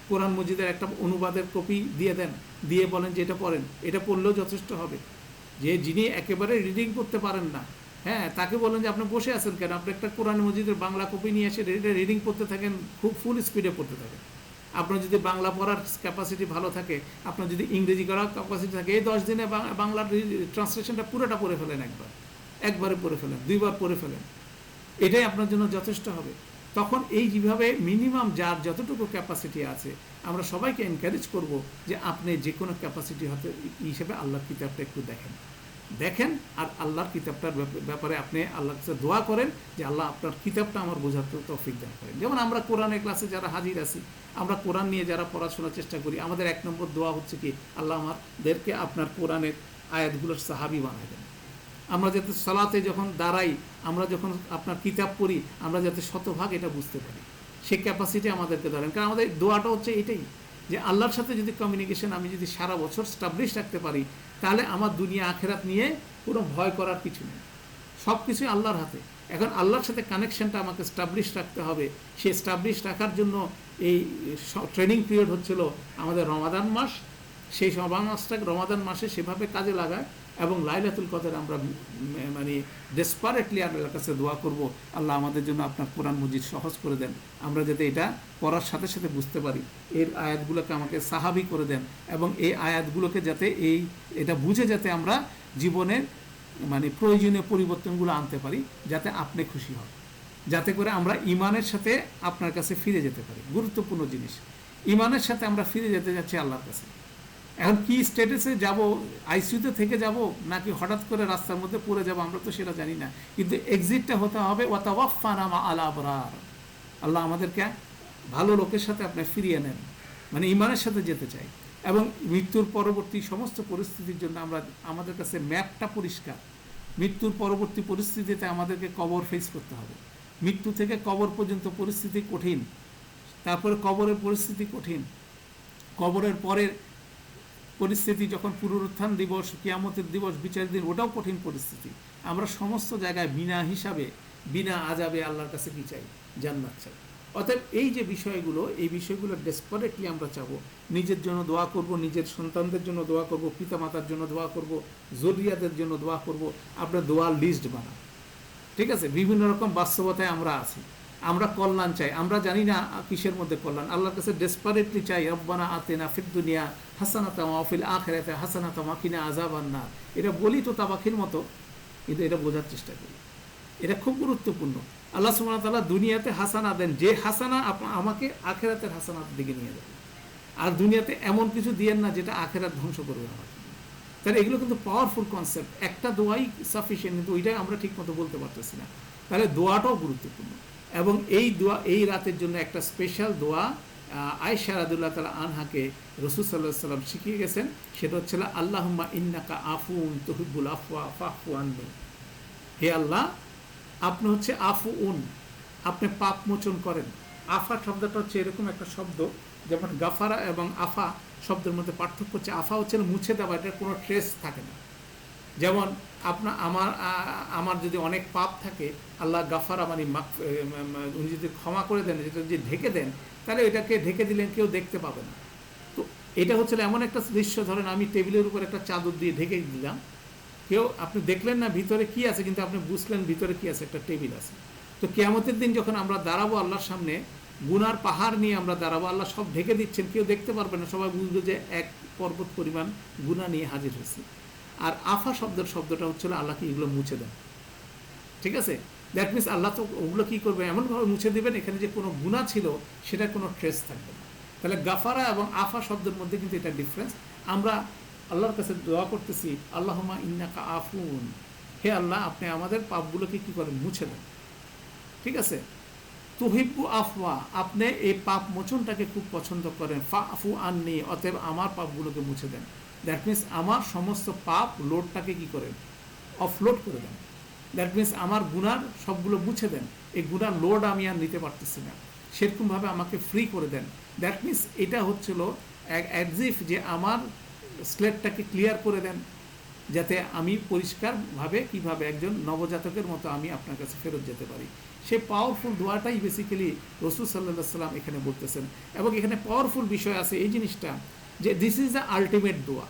কোরআন মজিদের একটা অনুবাদের কপি দিয়ে দেন, দিয়ে বলেন যে এটা পড়েন, এটা পড়লেও যথেষ্ট হবে। যিনি একেবারে রিডিং করতে পারেন না, হ্যাঁ, তাকে বলেন যে আপনি বসে আছেন কেন, আপনি একটা কোরআন মজিদের বাংলা কপি নিয়ে এসে এটা রিডিং করতে থাকেন, খুব ফুল স্পিডে পড়তে থাকেন। আপনার যদি বাংলা পড়ার ক্যাপাসিটি ভালো থাকে, আপনার যদি ইংরেজি করার ক্যাপাসিটি থাকে, এই 10 দিনে বাংলার ট্রান্সলেশনটা পুরোটা পড়ে ফেলেন, একবারে পড়ে ফেলেন, 2বার পড়ে ফেলেন, এটাই আপনার জন্য যথেষ্ট হবে। তখন এই যেভাবে মিনিমাম যার যতটুকু ক্যাপাসিটি আছে, আমরা সবাইকে এনকারেজ করব যে আপনি যে কোনো ক্যাপাসিটি হিসেবে আল্লাহর কিতাবটা একটু দেখেন, আর আল্লাহর কিতাবটার ব্যাপারে আপনি আল্লাহর কাছে দোয়া করেন যে আল্লাহ আপনার কিতাবটা আমার বোঝার তৌফিক দান করেন। যেমন আমরা কোরআনের ক্লাসে যারা হাজির আছি, আমরা কোরআন নিয়ে যারা পড়াশোনার চেষ্টা করি, আমাদের 1 নম্বর দোয়া হচ্ছে কি, আল্লাহ আমাদেরকে আপনার কোরআনের আয়াতগুলোর সাহাবী বানায় দেন। আমরা যাতে সালাতে যখন দাঁড়াই, আমরা যখন আপনার কিতাব পড়ি, আমরা যাতে শতভাগ এটা বুঝতে পারি, সেই ক্যাপাসিটি আমাদেরকে ধরেন। কারণ আমাদের দোয়াটা হচ্ছে এটাই, যে আল্লাহর সাথে যদি কমিউনিকেশন আমি যদি সারা বছর স্টাবলিশ রাখতে পারি, তাহলে আমার দুনিয়া আখেরাত নিয়ে কোনো ভয় করার কিছু নেই। সব কিছুই আল্লাহর হাতে। এখন আল্লাহর সাথে কানেকশনটা আমাকে স্টাবলিশ রাখতে হবে। সেই স্টাবলিশ রাখার জন্য এই ট্রেনিং পিরিয়ড হচ্ছিল আমাদের রমাদান মাস। সেই রমাদান মাসে সেভাবে কাজে লাগায় এবং লাইলাতুল কদর আমরা মানে ডেসপারেটলি আল্লাহর কাছে দোয়া করব, আল্লাহ আমাদের জন্য আপনার কোরআন মজিদ সহজ করে দেন, আমরা যাতে এটা পড়ার সাথে সাথে বুঝতে পারি। এর আয়াতগুলোকে আমাকে সাহাবি করে দেন এবং এই আয়াতগুলোকে যাতে এটা বুঝে যাতে আমরা জীবনের মানে প্রয়োজনীয় পরিবর্তনগুলো আনতে পারি, যাতে আপনি খুশি হন, যাতে করে আমরা ইমানের সাথে আপনার কাছে ফিরে যেতে পারি। গুরুত্বপূর্ণ জিনিস, ইমানের সাথে আমরা ফিরে যেতে যাচ্ছি আল্লাহর কাছে। এখন কি স্ট্যাটাসে যাব, আইসিইউতে থেকে যাব নাকি হঠাৎ করে রাস্তার মধ্যে পড়ে যাব, আমরা তো সেটা জানি না, কিন্তু এক্সিটটা হতে হবে ওয়াতাওয়াফানা মা আল আবরার। আল্লাহ আমাদেরকে ভালো লোকের সাথে আপনি ফিরিয়ে নেন, মানে ইমানের সাথে যেতে চাই। এবং মৃত্যুর পরবর্তী সমস্ত পরিস্থিতির জন্য আমাদের কাছে ম্যাপটা পরিষ্কার। মৃত্যুর পরবর্তী পরিস্থিতিতে আমাদেরকে কবর ফেস করতে হবে। মৃত্যু থেকে কবর পর্যন্ত পরিস্থিতি কঠিন, তারপরে কবরের পরিস্থিতি কঠিন, কবরের পরের পরিস্থিতি যখন পুনরুত্থান দিবস, কিয়ামতের দিবস, বিচার দিন, ওটাও কঠিন পরিস্থিতি। আমরা সমস্ত জায়গায় বিনা হিসাবে বিনা আযাবে আল্লাহর কাছে কি চাই? জান্নাত চাই। অতএব এই যে বিষয়গুলো, এই বিষয়গুলো ডেসপারেটলি আমরা চাবো। নিজের জন্য দোয়া করব, নিজের সন্তানদের জন্য দোয়া করব, পিতামাতার জন্য দোয়া করব, জরিয়াদের জন্য দোয়া করব। আপনার দোয়ার লিস্ট বানান, ঠিক আছে? বিভিন্ন রকম বাস্তবতায় আমরা আছি, আমরা কল্যাণ চাই, আমরা জানি না কিসের মধ্যে কল্যাণ। আল্লাহর কাছে ডেসপারেটলি চাই রব্বানা আতিনা ফিদ দুনিয়া হাসানাতাম ওয়া ফিল আখিরাতি হাসানাতাম ওয়া কিনা আযাবান নার। এটা বলি তো তাবাখির মতো, কিন্তু এটা বোঝার চেষ্টা করি, এটা খুব গুরুত্বপূর্ণ। আল্লাহ সুবহানাহু ওয়া তাআলা দুনিয়াতে হাসানা দেন, যে হাসানা আমাকে আখিরাতের হাসানার দিকে নিয়ে যাবে। আর দুনিয়াতে এমন কিছু দিয়েন না যেটা আখিরাত ধ্বংস করবে আমাকে। তাহলে এগুলো কিন্তু পাওয়ারফুল কনসেপ্ট। একটা দোয়াই সাফিসিয়েন্ট, কিন্তু ওইটাই আমরা ঠিক মতো বলতে পারতেছি না। তাহলে দোয়াটাও গুরুত্বপূর্ণ। এবং এই দোয়া, এই রাতের জন্য একটা স্পেশাল দোয়া আয়েশা রাদিয়াল্লাহু তাআলা আনহাকে রাসূল সাল্লাল্লাহু আলাইহি ওয়াসাল্লাম শিখিয়ে গেছেন। সেটা হচ্ছে আল্লাহুম্মা ইন্নাকা আফুউন তুহিব্বুল আফওয়া ফাফু আননি। হে আল্লাহ, আপনি হচ্ছে আফুউন, আপনি পাপ মোচন করেন। আফা শব্দটা হচ্ছে এরকম একটা শব্দ, যেমন গাফারা এবং আফা শব্দের মধ্যে পার্থক্য হচ্ছে, আফা হচ্ছে মুছে দেওয়া, এটার কোনো ট্রেস থাকে না। যেমন আমার যদি অনেক পাপ থাকে, আল্লাহ গাফারা মানে উনি যদি ক্ষমা করে দেন, যেটা যদি ঢেকে দেন, তাহলে এটাকে ঢেকে দিলেন কেউ দেখতে পাবে না। তো এটা হচ্ছে এমন একটা দৃশ্য, ধরেন আমি টেবিলের উপর একটা চাদর দিয়ে ঢেকে দিলাম, কেউ আপনি দেখলেন না ভিতরে কি আছে, কিন্তু আপনি বুঝলেন ভিতরে কি আছে, একটা টেবিল আছে। তো কিয়ামতের দিন যখন আমরা দাঁড়াবো আল্লাহর সামনে, গুনার পাহাড় নিয়ে আমরা দাঁড়াবো, আল্লাহ সব ঢেকে দিচ্ছেন, কেউ দেখতে পারবে না, সবাই বুঝবে যে এক পর্বত পরিমাণ গুনাহ নিয়ে হাজির হয়েছে। আর আফা শব্দটা হচ্ছিল আল্লাহকে এগুলো মুছে দেন, ঠিক আছে? দ্যাট মিনস আল্লাহ তো ওগুলো কী করবে, এমনভাবে মুছে দেবেন এখানে যে কোনো গুনাহ ছিল সেটা কোনো ট্রেস থাকবে না। তাহলে গাফারা এবং আফা শব্দের মধ্যে কিন্তু এটা ডিফারেন্স। আমরা আল্লাহর কাছে দোয়া করতেছি, আল্লাহুম্মা ইন্নাকা আফুন, হে আল্লাহ, আপনি আমাদের পাপগুলোকে কী করেন? মুছে দেন, ঠিক আছে? তুহিব্বু আফওয়া, আপনি এই পাপ মোচনটাকে খুব পছন্দ করেন। ফাফু আননি, অতএব আমার পাপগুলোকে মুছে দেন। দ্যাট মিনস আমার সমস্ত পাপ লোডটাকে কী করেন? অফলোড করে দেন। দ্যাট মিনস আমার গুনার সবগুলো মুছে দেন, এই গুনার লোড আমি আর নিতে পারতেছি না, সেরকমভাবে আমাকে ফ্রি করে দেন। দ্যাট মিনস এটা হচ্ছিল অ্যাজিফ যে আমার স্লেটটাকে ক্লিয়ার করে দেন, যাতে আমি পরিষ্কারভাবে কীভাবে একজন নবজাতকের মতো আমি আপনার কাছে ফেরত যেতে পারি। সেই পাওয়ারফুল দোয়াটাই বেসিক্যালি রাসূল সাল্লাল্লাহু আলাইহি ওয়াসাল্লাম এখানে বলতেছেন। এবং এখানে পাওয়ারফুল বিষয় আছে এই জিনিসটা, যে দিস ইজ দ্য আলটিমেট দোয়া।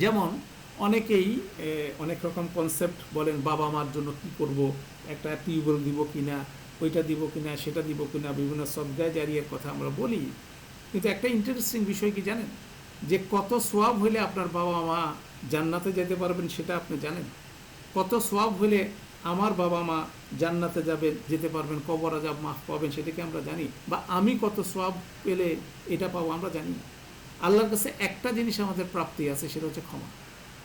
যেমন অনেকেই অনেক রকম কনসেপ্ট বলেন, বাবা মার জন্য কি করব, একটা টিউবওয়েল দিব কিনা, ওইটা দিব কিনা, সেটা দিব কিনা, বিভিন্ন সদকায়ে জারিয়ার কথা আমরা বলি। কিন্তু একটা ইন্টারেস্টিং বিষয় কি জানেন, যে কত সওয়াব হইলে আপনার বাবা মা জান্নাতে যেতে পারবেন সেটা আপনি জানেন? কত সওয়াব হইলে আমার বাবা মা জান্নাতে যেতে পারবেন, কবর আযাব মাফ পাবেন, সেটাকে আমরা জানি? বা আমি কত সওয়াব পেলে এটা পাবো আমরা জানি? আল্লাহর কাছে একটা জিনিস আমাদের প্রাপ্তি আছে, সেটা হচ্ছে ক্ষমা।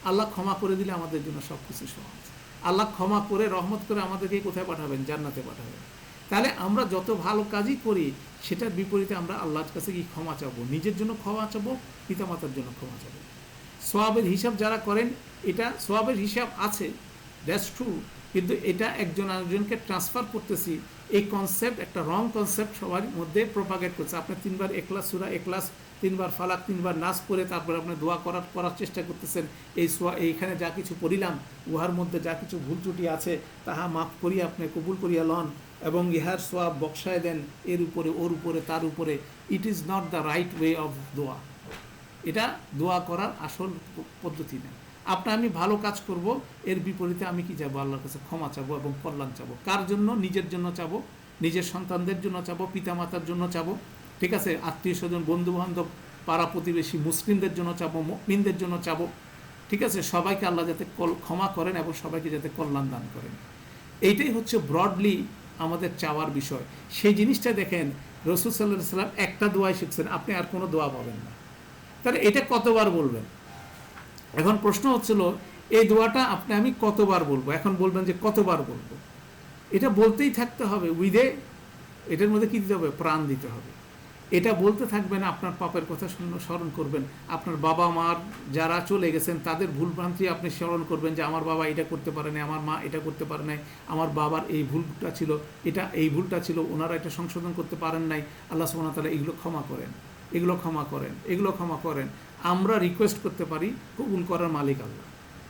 আল্লাহ ক্ষমা করে দিলে আমাদের জন্য সব কিছু সহজ। আল্লাহ ক্ষমা করে রহমত করে আমাদেরকে কোথায় পাঠাবেন? জান্নাতে পাঠাবেন। তাহলে আমরা যত ভালো কাজই করি সেটার বিপরীতে আমরা আল্লাহর কাছে কি ক্ষমা চাবো? নিজের জন্য ক্ষমা চাবো, পিতামাতার জন্য ক্ষমা চাবো। সওয়াবের হিসাব যারা করেন, এটা সওয়াবের হিসাব আছে, দ্যাটস ট্রু, কিন্তু এটা একজন আরেকজনকে ট্রান্সফার করতেছি এই কনসেপ্ট একটা রং কনসেপ্ট সবার মধ্যে প্রোপাগেট করছে। আপনি 3বার এখলাস সূরা এখলাস, 3বার ফালাক, 3বার নাস পড়ে তারপরে আপনি দোয়া করার চেষ্টা করতেছেন। এইখানে যা কিছু পড়িলাম উহার মধ্যে যা কিছু ভুল ত্রুটি আছে তাহা মাফ করিয়া আপনি কবুল করিয়া লন এবং ইহার সোয়াব বক্সায় দেন এর উপরে, ওর উপরে, তার উপরে। It is not the right way of দোয়া। এটা দোয়া করার আসল পদ্ধতি না। আমি ভালো কাজ করব, এর বিপরীতে আমি কি যাবো? আল্লাহর কাছে ক্ষমা চাবো এবং কল্যাণ চাবো। কার জন্য? নিজের জন্য চাবো, নিজের সন্তানদের জন্য চাবো, পিতামাতার জন্য চাবো, ঠিক আছে, আত্মীয় স্বজন, বন্ধু বান্ধব, পাড়া প্রতিবেশী, মুসলিমদের জন্য চাবো, মুমিনদের জন্য চাবো, ঠিক আছে। সবাইকে আল্লাহ যাতে ক্ষমা করেন এবং সবাইকে যাতে কল্যাণ দান করেন, এইটাই হচ্ছে ব্রডলি আমাদের চাওয়ার বিষয়। সেই জিনিসটা দেখেন রাসূল সাল্লাল্লাহু আলাইহি ওয়াসাল্লাম একটা দোয়াই শিখছেন, আপনি আর কোনো দোয়া পাবেন না। তাহলে এটা কতবার বলবেন? এখন প্রশ্ন হচ্ছিল এই দোয়াটা আমি কতবার বলবো? এখন বলবেন যে কতবার বলবো? এটা বলতেই থাকতে হবে এটার মধ্যে কি দিতে হবে? প্রাণ দিতে হবে। এটা বলতে থাকবেন, আপনার পাপের কথা স্মরণ করবেন, আপনার বাবা মার যারা চলে গেছেন তাদের ভুলভ্রান্তি আপনি স্মরণ করবেন যে আমার বাবা এটা করতে পারে নাই, আমার মা এটা করতে পারে নাই, আমার বাবার এই ভুলটা ছিল, এই ভুলটা ছিল, ওনারা এটা সংশোধন করতে পারেন নাই, আল্লাহ সুবহানাহু ওয়া তাআলা এগুলো ক্ষমা করেন, এগুলো ক্ষমা করেন, এগুলো ক্ষমা করেন। আমরা রিকোয়েস্ট করতে পারি, কবুল করার মালিক আল্লাহ,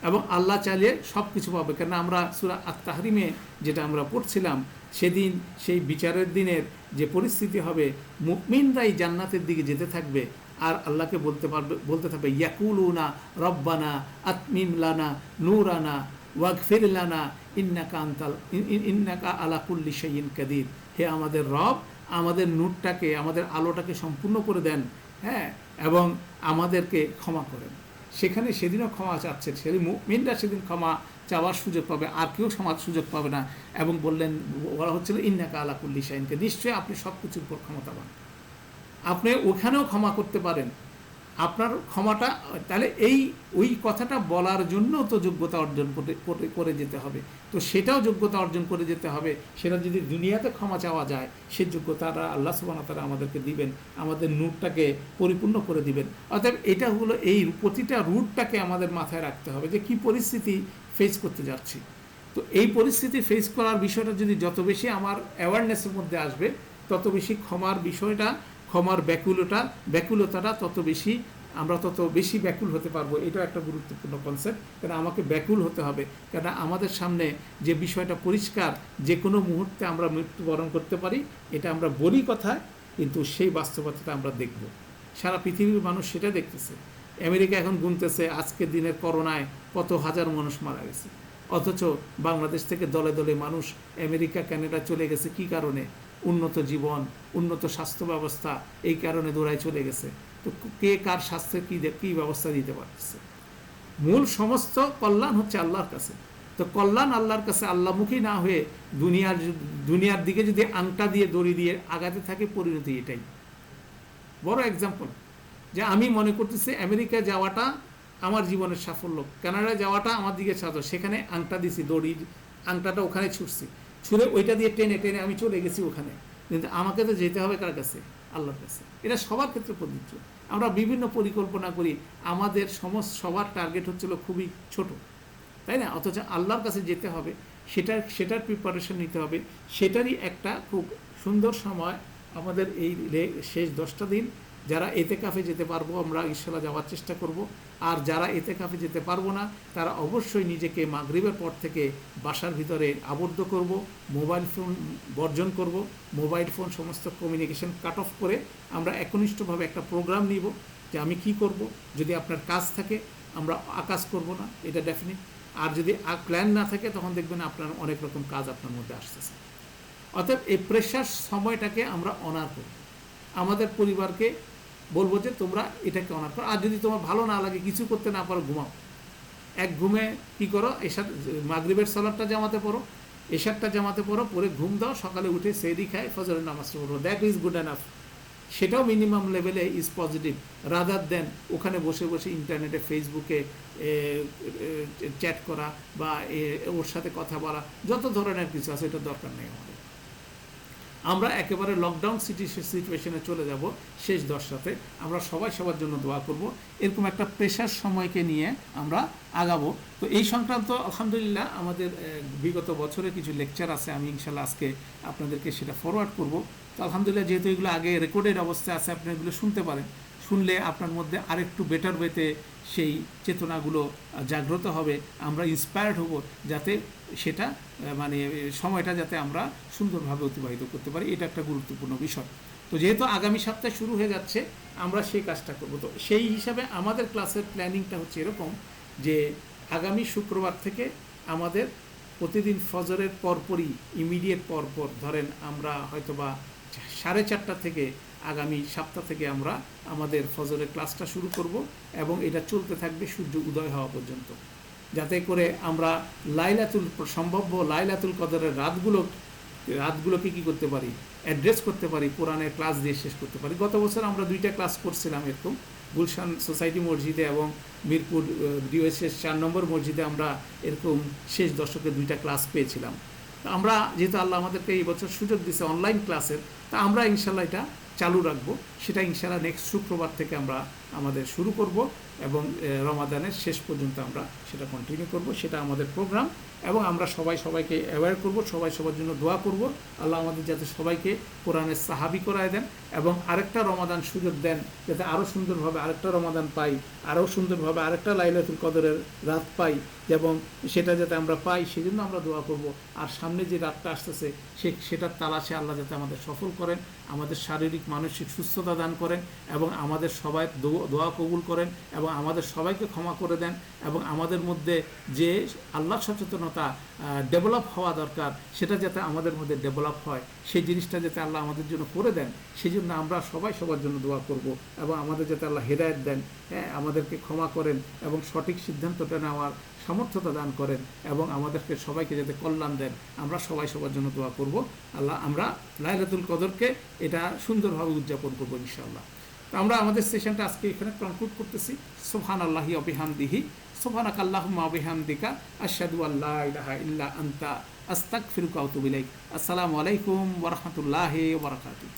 এবং আল্লাহ চাইলে সব কিছু পাবে। কেন আমরা সূরা আত-তাহরিমে যেটা আমরা পড়ছিলাম, সেদিন সেই বিচারের দিনের যে পরিস্থিতি হবে, মুমিনরাই জান্নাতের দিকে যেতে থাকবে আর আল্লাহকে বলতে থাকবে ইয়াকুলুনা রব্বানা আতমিম লানা নূরানা ওয়াগফির লানা ইন্নাকা আলা কুল্লি শাইইন কাদির। হে আমাদের রব, আমাদের নূরটাকে, আমাদের আলোটাকে সম্পূর্ণ করে দেন, হ্যাঁ, এবং আমাদেরকে ক্ষমা করেন। সেদিনও ক্ষমা চাচ্ছে, সেদিন মুমিনরা সেদিন ক্ষমা চাওয়ার সুযোগ পাবে, আর কেউ সুযোগ পাবে না। এবং বলা হচ্ছিল ইন্নাকা আলা কুল্লি শাইইন কাদির, নিশ্চয়ই আপনি সব কিছুর উপর ক্ষমতাবান, আপনি ওখানেও ক্ষমা করতে পারেন। আপনার ক্ষমাটা, তাহলে ওই কথাটা বলার জন্য তো যোগ্যতা অর্জন করে যেতে হবে। তো সেটাও যোগ্যতা অর্জন করে যেতে হবে। সেটা যদি দুনিয়াতে ক্ষমা চাওয়া যায়, সে যোগ্যতাটা আল্লাহ সুবহানাহু ওয়া তাআলা আমাদেরকে দিবেন, আমাদের নূরটাকে পরিপূর্ণ করে দিবেন। অর্থাৎ এটা হলো এই প্রতিটা রুটটাকে আমাদের মাথায় রাখতে হবে যে কি পরিস্থিতি ফেস করতে যাচ্ছি। তো এই পরিস্থিতি ফেস করার বিষয়টা যদি যত বেশি আমার অ্যাওয়ারনেসের মধ্যে আসবে, তত বেশি ক্ষমার বিষয়টা, ক্ষমার ব্যাকুলতাটা তত বেশি ব্যাকুল হতে পারবো। এটাও একটা গুরুত্বপূর্ণ কনসেপ্ট। কেন আমাকে ব্যাকুল হতে হবে, কেন আমাদের সামনে যে বিষয়টা পরিষ্কার, যে কোনো মুহূর্তে আমরা মৃত্যুবরণ করতে পারি। এটা আমরা বলি কথায়, কিন্তু সেই বাস্তবতাটা আমরা দেখব। সারা পৃথিবীর মানুষ সেটা দেখতেছে। আমেরিকা এখন গুনতেছে আজকের দিনের করোনায় কত হাজার মানুষ মারা গেছে, অথচ বাংলাদেশ থেকে দলে দলে মানুষ আমেরিকা, কানাডা চলে গেছে। কি কারণে? উন্নত জীবন, উন্নত স্বাস্থ্য ব্যবস্থা, এই কারণে দৌড়ায় চলে গেছে। তো কে কার স্বাস্থ্যের কী ব্যবস্থা দিতে পারতেছে? মূল সমস্ত কল্যাণ হচ্ছে আল্লাহর কাছে। তো কল্যাণ আল্লাহর কাছে, আল্লাহমুখী না হয়ে দুনিয়ার দিকে যদি আংটা দিয়ে দড়ি দিয়ে আগাতে থাকে, পরিণতি এটাই। বড় এক্সাম্পল যে আমি মনে করতেছি আমেরিকা যাওয়াটা আমার জীবনের সাফল্য, কানাডায় যাওয়াটা আমার দিকে সাথে, সেখানে আংটা দিছি, দড়ির আংটাটা ওখানে ছুঁড়ে ওইটা দিয়ে টেনে টেনে আমি চলে গেছি ওখানে। কিন্তু আমাকে তো যেতে হবে কার কাছে? আল্লাহর কাছে। এটা সবার ক্ষেত্রে প্রযোজ্য। আমরা বিভিন্ন পরিকল্পনা করি, আমাদের সবার টার্গেট হচ্ছিল খুবই ছোট, তাই না? অথচ আল্লাহর কাছে যেতে হবে, সেটার প্রিপারেশন নিতে হবে। সেটারই একটা খুব সুন্দর সময় আমাদের এই শেষ 10টা দিন। যারা এতেকাফে যেতে পারবো আমরা ইনশাআল্লাহ যাওয়ার চেষ্টা করব। আর যারা এতেকাফে যেতে পারবো না, তারা অবশ্যই নিজেকে মাগরিবের পর থেকে বাসার ভিতরে আবদ্ধ করব, মোবাইল ফোন বর্জন করব, মোবাইল ফোন সমস্ত কমিউনিকেশন কাট অফ করে আমরা একনিষ্ঠভাবে একটা প্রোগ্রাম নিব যে আমি কি করব। যদি আপনার কাজ থাকে, আমরা আকাজ করব না, এটা ডেফিনিট। আর যদি প্ল্যান না থাকে, তখন দেখবেন আপনার অনেক রকম কাজ আপনার মধ্যে আসতেছে। অতএব এই প্রেশার সময়টাকে আমরা অনার করি। আমাদের পরিবারকে বলবো যে তোমরা এটাকে অনার করো। আর যদি তোমার ভালো না লাগে, কিছু করতে না পারো, ঘুমাও। এক ঘুমে কি করো, মাগরিবের সালাতটা জামাতে পড়ো, এশারটা জামাতে পড়ো, পরে ঘুম দাও, সকালে উঠে সেহরি খায়, ফজরের নামাজটা পড়ো। That is good enough. সেটাও মিনিমাম লেভেলে ইজ পজিটিভ, রাদার দেন ওখানে বসে বসে ইন্টারনেটে, ফেসবুকে চ্যাট করা বা ওর সাথে কথা বলা, যত ধরনের কিছু আছে, এটা দরকার নেই আমাদের। আমরা একেবারে লকডাউন সিচুয়েশনে চলে যাব শেষ 10টাতে। আমরা সবাই সবার জন্য দোয়া করব। এরকম একটা প্রেশার সময়কে নিয়ে আমরা আগাবো। তো এই সংক্রান্ত আলহামদুলিল্লাহ আমাদের বিগত বছরের কিছু লেকচার আছে, আমি ইনশাল্লাহ আজকে আপনাদেরকে সেটা ফরওয়ার্ড করব। তো আলহামদুলিল্লাহ যেহেতু এগুলো আগে রেকর্ডেড অবস্থায় আছে, আপনি এগুলো শুনতে পারেন। শুনলে আপনার মধ্যে আরেকটু বেটার ওয়েতে সেই চেতনাগুলো জাগ্রত হবে, আমরা ইন্সপায়ার্ড হব, যাতে সেটা মানে সময়টা যাতে আমরা সুন্দরভাবে অতিবাহিত করতে পারি। এটা একটা গুরুত্বপূর্ণ বিষয়। তো যেহেতু আগামী সপ্তাহে শুরু হয়ে যাচ্ছে, আমরা সেই কাজটা করব। তো সেই হিসাবে আমাদের ক্লাসের প্ল্যানিংটা হচ্ছে এরকম যে আগামী শুক্রবার থেকে আমাদের প্রতিদিন ফজরের পরপরই ইমিডিয়েট পরপর, ধরেন আমরা হয়তোবা 4:30 থেকে আগামী সপ্তাহ থেকে আমরা আমাদের ফজরের ক্লাসটা শুরু করব এবং এটা চলতে থাকবে সূর্য উদয় হওয়া পর্যন্ত, যাতে করে আমরা সম্ভাব্য লাইলাতুল কদরের রাতগুলোকে কী করতে পারি, অ্যাড্রেস করতে পারি, কোরআনের ক্লাস দিয়ে শেষ করতে পারি। গত বছর আমরা 2টা ক্লাস করছিলাম এরকম, গুলশান সোসাইটি মসজিদে এবং মিরপুর ডিওএসএস 4 নম্বর মসজিদে আমরা এরকম শেষ দশকে 2টা ক্লাস পেয়েছিলাম। তা আমরা যেহেতু আল্লাহ আমাদেরকে এই বছর সুযোগ দিচ্ছে অনলাইন ক্লাসের, তা আমরা ইনশাল্লাহ এটা চালু রাখবো। সেটা ইনশাল্লাহ নেক্সট শুক্রবার থেকে আমরা আমাদের শুরু করব এবং রমাদানের শেষ পর্যন্ত আমরা সেটা কন্টিনিউ করব। সেটা আমাদের প্রোগ্রাম এবং আমরা সবাইকে অ্যাওয়্যার করব, সবাই সবার জন্য দোয়া করব। আল্লাহ আমাদের যাতে সবাইকে কোরআনের সাহাবি করায় দেন এবং আরেকটা রমাদান সুযোগ দেন, যাতে আরও সুন্দরভাবে আরেকটা রমাদান পাই, আরও সুন্দরভাবে আরেকটা লাইলাতুল কদরের রাত পাই, এবং সেটা যাতে আমরা পাই সেজন্য আমরা দোয়া করব। আর সামনে যে রাতটা আসতেছে সেটার তালাশে আল্লাহ যাতে আমাদের সফল করেন, আমাদের শারীরিক মানসিক সুস্থতা দান করেন এবং আমাদের সবাই দোয়া কবুল করেন এবং আমাদের সবাইকে ক্ষমা করে দেন এবং আমাদের মধ্যে যে আল্লাহ সচেতনতা ডেভেলপ হওয়া দরকার সেটা যাতে আমাদের মধ্যে ডেভেলপ হয়, সেই জিনিসটা যাতে আল্লাহ আমাদের জন্য করে দেন, সেই জন্য আমরা সবাই সবার জন্য দোয়া করব এবং আমাদের যাতে আল্লাহ হেদায়েত দেন, আমাদেরকে ক্ষমা করেন এবং সঠিক সিদ্ধান্তটা নেওয়ার সামর্থ্যতা দান করেন এবং আমাদেরকে সবাইকে যাতে কল্যাণ দেন। আমরা সবাই সবার জন্য দোয়া করব। আল্লাহ আমরা লাইলাতুল কদরকে এটা সুন্দরভাবে উদযাপন করব ইনশাআল্লাহ। তো আমরা আমাদের সেশনটা আজকে এখানে কনক্লুড করতেছি। সুবহানাল্লাহি ওয়া বিহামদিহি, সুবহানাকা আল্লাহুম্মা ওয়া বিহামদিকা, আশহাদু আল্লা ইলাহা ইল্লা আনতা, আস্তাগফিরুকা ওয়া আতুবু ইলাইক। আসসালামু আলাইকুম ওয়া রাহমাতুল্লাহি ওয়া বারাকাতুহু।